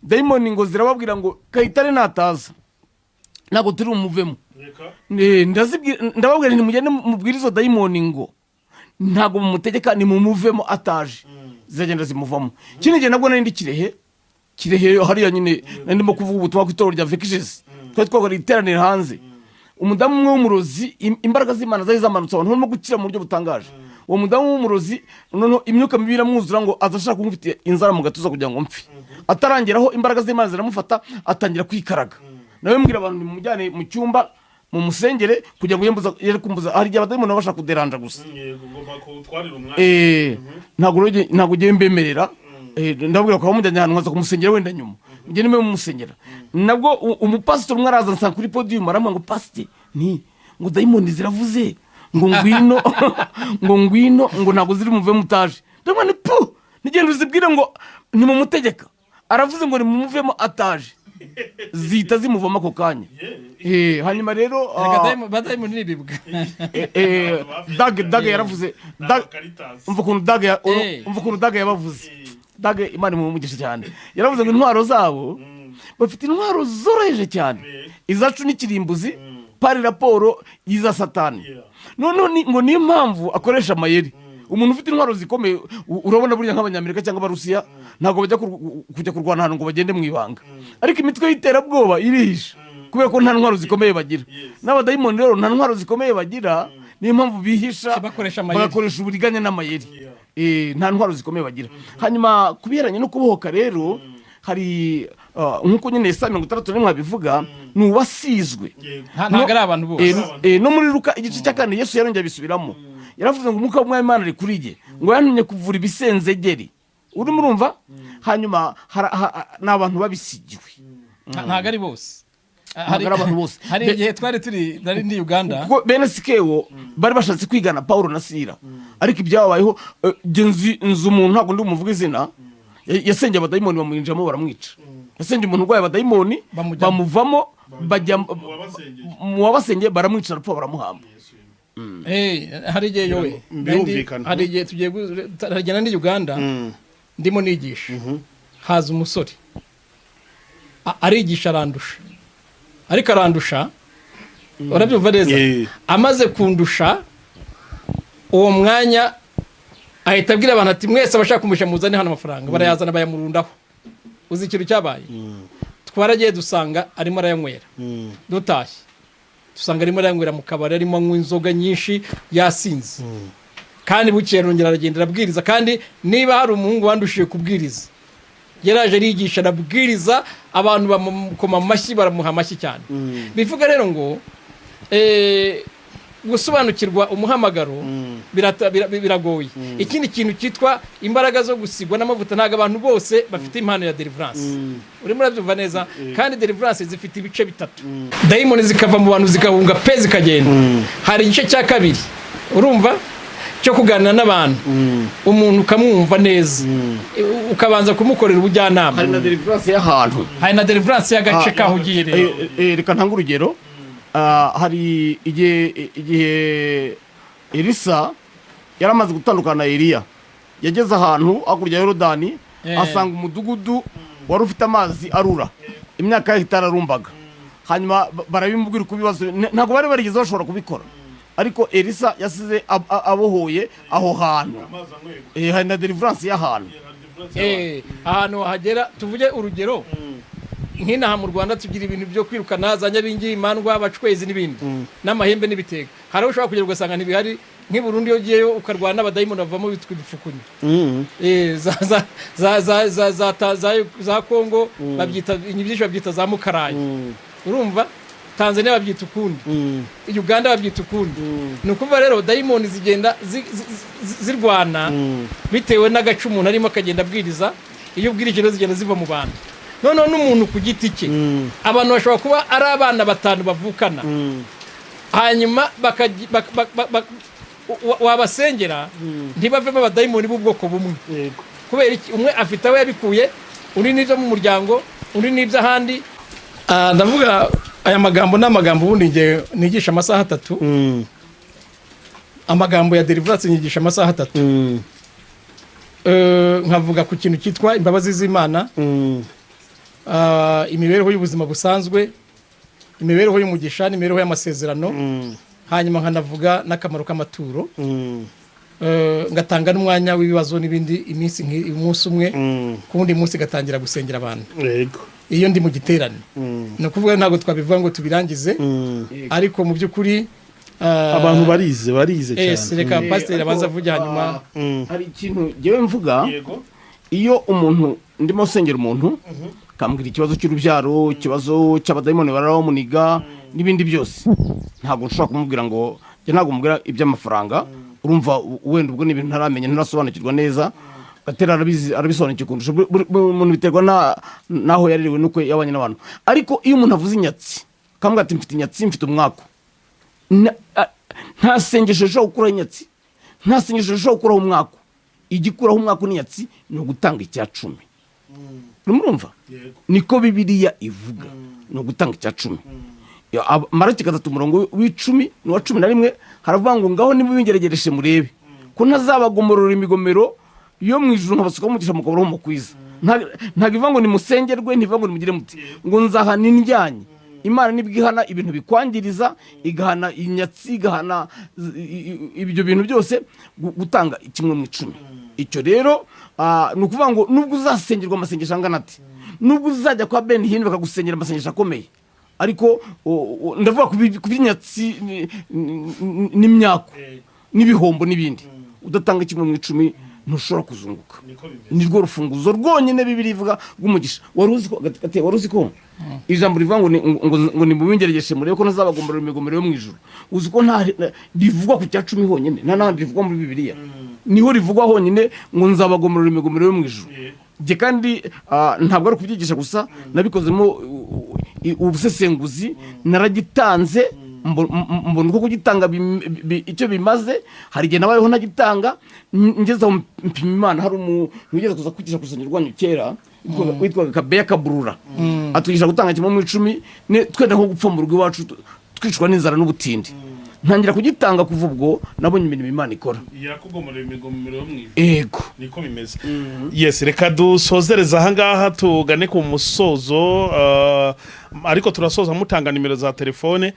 Dayimoni ngo zirababwira ngo Kayitare nataza ntabwo turi umuvemo. Ndababwira nti mujyane mubwirizo dayimoni ngo ntabwo mumutegeka ni mumuvemo ataje, ziragenda zimuvamo. Kindi gihe nabwo nari ndi Kirehe hariya nyine ndimo kuvuga ubutumwa ku itorero rya Vekishesi, twari twakora iteraniro hanze. Umudamu umwe w'umurozi, imbaraga z'Imana zari zamanutse, abantu barimo gukira mu buryo butangaje. Uwo mudamu w'umurozi noneho imyuka mibi iramwuzura ngo azashaka kumufitiye inzara mu gatuza kugira ngo mpfe. Atarangeraho imbaraga z'Imana ziramufata, atangira kwikaraga. Nawe mbwira abantu mujyane mu cyumba mu musengere kugira ngo yere kumbuza. Hari igihe abadayimoni bashaka kuderanja gusa. Ntabwo ugiye mbemerera. Ndabwira ko bamujyanye ahantu nkaza kumusengera wenda nyuma. Njye nimwe mumusengera. Nabwo umupastor umwe araza nsanga kuri podium aramwa ngo pastor ngo dayimoni ziravuze ngo ngwino ngo ntabwo ziri muve mutaje. Ndabona nigenda uzibwire ngo ni mu mutegeka. Aravuze ngo ni mumuvemo ataje. Zita zimuvoma ko kanya. Hanyuma rero badayimoni nibibwa. Dage yaravuze. Umva ukuntu Dage yabavuze. Dage Imana imumugisha cyane. Yaravuze ngo intwaro zabo bafite intwaro zoroheje cyane. Izacu n'ikirimbuzi pari raporo yiza Satani. Noneho ngo niyo mpamvu akoresha amayeri. Umuntu ufite intwaro zikomeye urabona burya nk'abanyamerika cyangwa abarusiya ntabwo bajya kujya kurwana ahantu ngo bagende mu ibanga. Ariko imitwe y'iterabwoba irihisha kubera ko nta ntwaro zikomeye bagira. N'abadayimoni rero nta ntwaro zikomeye bagira, niyo mpamvu bihisha bagakoresha uburiganya n'amayeri. Nta ntwaro zikomeye bagira. Hanyuma kubiheranye no kubohoka rero hari nkuko nyine Yesaya 61 bivuga ni uwasizwe. Ntabwo ari abantu bose. No muri Luka igice cya 4 Yesu yarongeye bisubiramo. Yaravuze ngo umwuka w'Imana ari kuri jye ngo yantumye kuvura ibisenzegeri. Uri murumva? Hanyuma n'abantu babisigiwe. Ntabwo ari bose. Hari abantu bose. Hari igihe twari nari ndi Uganda. Kuko bene Sikewo bari bashatse kwigana Paulo na Sila. Ariko ibyabayeho genzi umuntu ntabwo ndi umuvuga izina. Yasengeye abadayimoni bamuhinjamo baramwica. Yasengeye umuntu urwaye abadayimoni bamuvamo bajya mu wabasengeye baramwica arapfa baramuhamba. Hari igihe yowe hari igihe tugiye turagenda ndi Uganda ndimo nigisha. Haza umusore arigisha arandusha, ariko arandusha urabyumva neza. Amaze kundusha uwo mwanya ahita abwira abantu ati mwese abashaka kumusha muzane hano amafaranga. Barayazana bayamurundaho. Uzi ikintu cyabaye? Twaragiye dusanga arimo arayanywera. Dutashye dusanga arimo aranywera mu kabari, arimo anywa inzoga nyinshi yasinze. Kandi bukeye arongera aragenda arabwiriza. Kandi niba hari umuhungu wandushiye kubwiriza, yaraje arigisha arabwiriza, abantu bamukoma amashyi baramuha amashyi cyane. Bivuga rero ngo gusobanukirwa umuhamagaro biragoye. Ikindi kintu cyitwa imbaraga zo gusigwa n'amavuta, ntago abantu bose bafite impano ya deliverance. Urimo urabyumva neza? Kandi deliverance zifite ibice bitatu. Dayimoni zikava mu bantu zikabunga pe zikagenda. Hari igice cya kabiri urumva cyo kuganira n'abantu, umuntu ukamwumva neza, ukabanza kumukorera ubujyanama. Hari na deliverance y'ahantu, hari na deliverance y'agace kaho ugiye rero. Reka ntanga urugero. Hari igihe Elisa yaramaze gutandukana na Eliya. Yageze ahantu hakurya ya Yorodani, asanga umudugudu wari ufite amazi arura, imyaka yahita ararumbaga. Hanyuma barabimubwira uko ibibazo ntabwo bari barigeze bashobora kubikora. Ariko Elisa yasize abohoye aho hantu. Hari na deliverance y'ahantu. Ahantu hagera tuvuge urugero nk'inaha mu Rwanda tugira ibintu byo kwirukana za nyabingi, imandwa, abacwezi n'ibindi n'amahembe n'ibitega. Hari ushobora kugera ugasanga ntibihari. Nk'i Burundi iyo ugiyeyo ukarwana n'abadayimoni bavamo bitwa ibifukunyi. Za Kongo babyita inyibisho, babyita za Mukarayi. Urumva? Tanzania babyita ukundi, Uganda babyita ukundi. Ni ukuvuga rero dayimoni zigenda zirwana bitewe n'agace umuntu arimo akagenda abwiriza. Iyo ubwirije rero zigenda ziva mu bantu. noneho n'umuntu ku giti cye abantu bashobora kuba ari abana 5 bavukana hanyuma wabasengera ntibavemo abadayimoni b'ubwoko bumwe kubera iki umwe afite aho yabikuye undi n'ibyo mu muryango undi n'ibyo ahandi ndavuga aya magambo n'amagambo ubundi ngiye nigisha amasaha 3 amagambo ya deliverance nyigisha amasaha 3 nkavuga ku kintu cyitwa imbabazi z'Imana imibereho y'ubuzima busanzwe imibereho y'umugisha n'imibereho y'amasezerano hanyuma nkanavuga n'akamaro k'amaturo ngatanga n'umwanya w'ibibazo n'ibindi umunsi umwe ku wundi munsi gatangira gusengera abantu yego iyo ndi mu giterane no kuvuga ntago twabivuga ngo tubirangize ariko mu by'ukuri abantu barize cyane reka pasiteri abanza avuge hanyuma hari ikintu ngewe mvuga iyo umuntu ndimo sengera umuntu kambwira ikibazo cy'urubyaro ikibazo cy'abadayimoni baramuniga n'ibindi byose ntabwo nshobora kumubwira ngo ntabwo mubwira iby'amafaranga urumva wenda ubwo n'ibintu ntaramenya ntarasobanukirwa neza Gatera arabisobanukirwa kurusha umuntu biterwa naho yarerewe nuko yabanye n'abantu ariko iyo umuntu avuze inyatsi kambwira ati mfite inyatsi mfite umwako nta sengesho rishobora gukuraho inyatsi nta sengesho rishobora gukuraho umwako igikuraho umwako n'inyatsi ni ugutanga icya 10 urumva niko Bibiliya ivuga ni ugutanga icya 10 Maraki 3 umurongo w'10 n'uwa 11 haravuga ngo ngaho nimubingeragereshe murebe ko ntazabagomorora imigomero yo mwijuru nkabasuka mugisha mukaburaho mukwiza ntago ivuga ngo nimusengerwe ntivuga ngo nimugire muti ngo nzahana indyanye Imana nibwihana ibintu bikwangiriza igahana inyatsi igahana ibyo bintu byose gutanga 1/10 icyo rero nukuvuga ngo nubwo uzasengerwa amasengesho angana ati nubwo uzajya kwa Ben Hinn bakagusengera amasengesho akomeye ariko ndavuga ku binyatsi n'imyako n'ibihombo n'ibindi udatanga 1/10 ntushobora kuzunguka nirwo rufunguzo rwonyine Bibiliya ivuga rw'umugisha waruzi ko ijambo rivuga ngo nimubingeragereshe murebe ko ntazabagomorora imigomero yo mu ijuru uzi ko nta rivugwa ku cya 10 honyine nta nandi rivugwa muri Bibiliya niho rivugwa honyine ngo nzabagomorora imigomero yo mu ijuru je kandi ntabwo ari kubyigisha gusa nabikozemo ubusesenguzi naragitanze mbona uko kugitanga icyo bimaze hari igihe nabayeho ntagitanga ngeze aho mpima Imana hari umuntu ugeze kuza kwigisha kusengera rwanyu kera witwaga Kabeya Kaburura atugisha gutanga 1/10 twenda nko gupfa mu rugo iwacu twicwa n'inzara n'ubutindi ntangira kugitanga kuva ubwo nabonye imirimo Imana ikora yakugomorera imigomero yo mwijuru yego niko bimeze yes reka dusozereza aha ngaha tugane ku musozo ariko turasoza mutanga nimero za telefone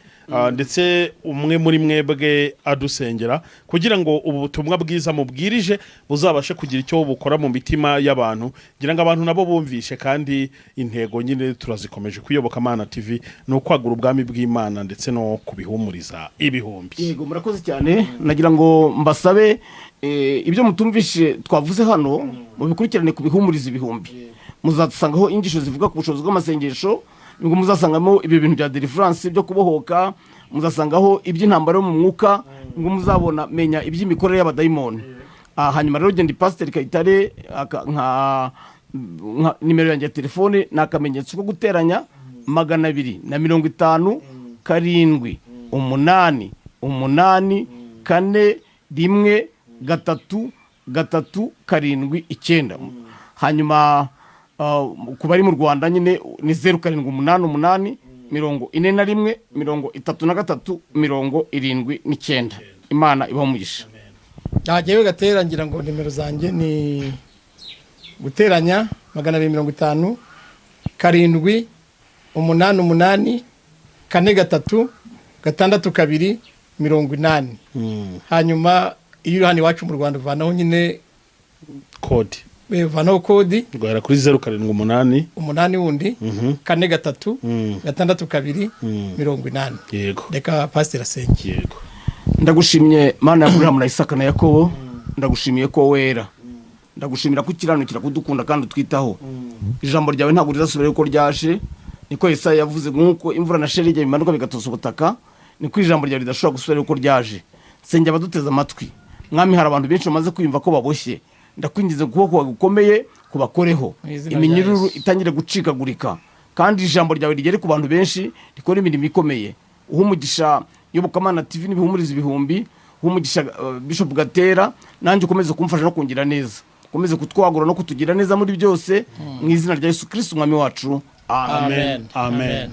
ndetse umwe muri mwebwe adusengera kugira ngo ubu butumwa bwiza mubwirije buzabashe kugira icyo bukora mu mitima y'abantu ngira ngo abantu nabo bumvishe kandi intego nyine turazikomeje kuyoboka Mana TV no kwagura ubwami bw'Imana ndetse no kubihumuriza ibihumbi yego murakoze cyane nagira ngo mbasabe ibyo mutumvishe twavuze hano mubikurikirane kubihumuriza ibihumbi muzasangaho ingisho zivuga ku bushobozi bw'amasengesho ngo muzasangamo ibyo bintu bya deliverance byo kubohoka muzasangaho iby'intambara yo mu mwuka ngo muzabona menya iby'imikorere y'abadayimoni hanyuma rero genda Pst Kayitare nka nimero yanjye ya telefone nakamenyetso ko guteranya 250 7 8 8 4 1 3 3 7 9 hanyuma kubari mu Rwanda nyine ni 0788 41 33 79 Imana ibamugisha Jewe Gatera ngira ngo nimero zanjye ni guteranya 250 7 8 8 4 3 hanyuma iyo hano iwacu mu Rwanda vanaho nyine code vanaho kodi rwara kuri 0788 8 wundi 4 3 8 yego reka pastor asenge yego ndagushimye Mana ya Abrahamu na Isaka na Yakobo ndagushimiye ko wera ndagushimira ko ukiranukira kudukunda kandi twitaho ijambo ryawe ntabwo rizasubira uko ryaje niko Yesaya yavuze nkuko imvura na shelege bimanuka bigatosa ubutaka niko ijambo ryawe ridashobora gusubira uko ryaje senge abaduteza amatwi mwami hari abantu benshi bamaze kwiyumva ko baboshye ndakwingize kuboko gukomeye kubakoreho iminyururu itangire gucikagurika kandi ijambo ryawe rigere ku bantu benshi rikora imirimo ikomeye umugisha y'Iyobokamana TV n'ibihumuriza ibihumbi umugisha Bishop Gatera nanjye ukomeze kumfasha no kungira neza ukomeze kutwagura no kutugira neza muri byose mu izina rya Yesu Kristo umwami wacu amen amen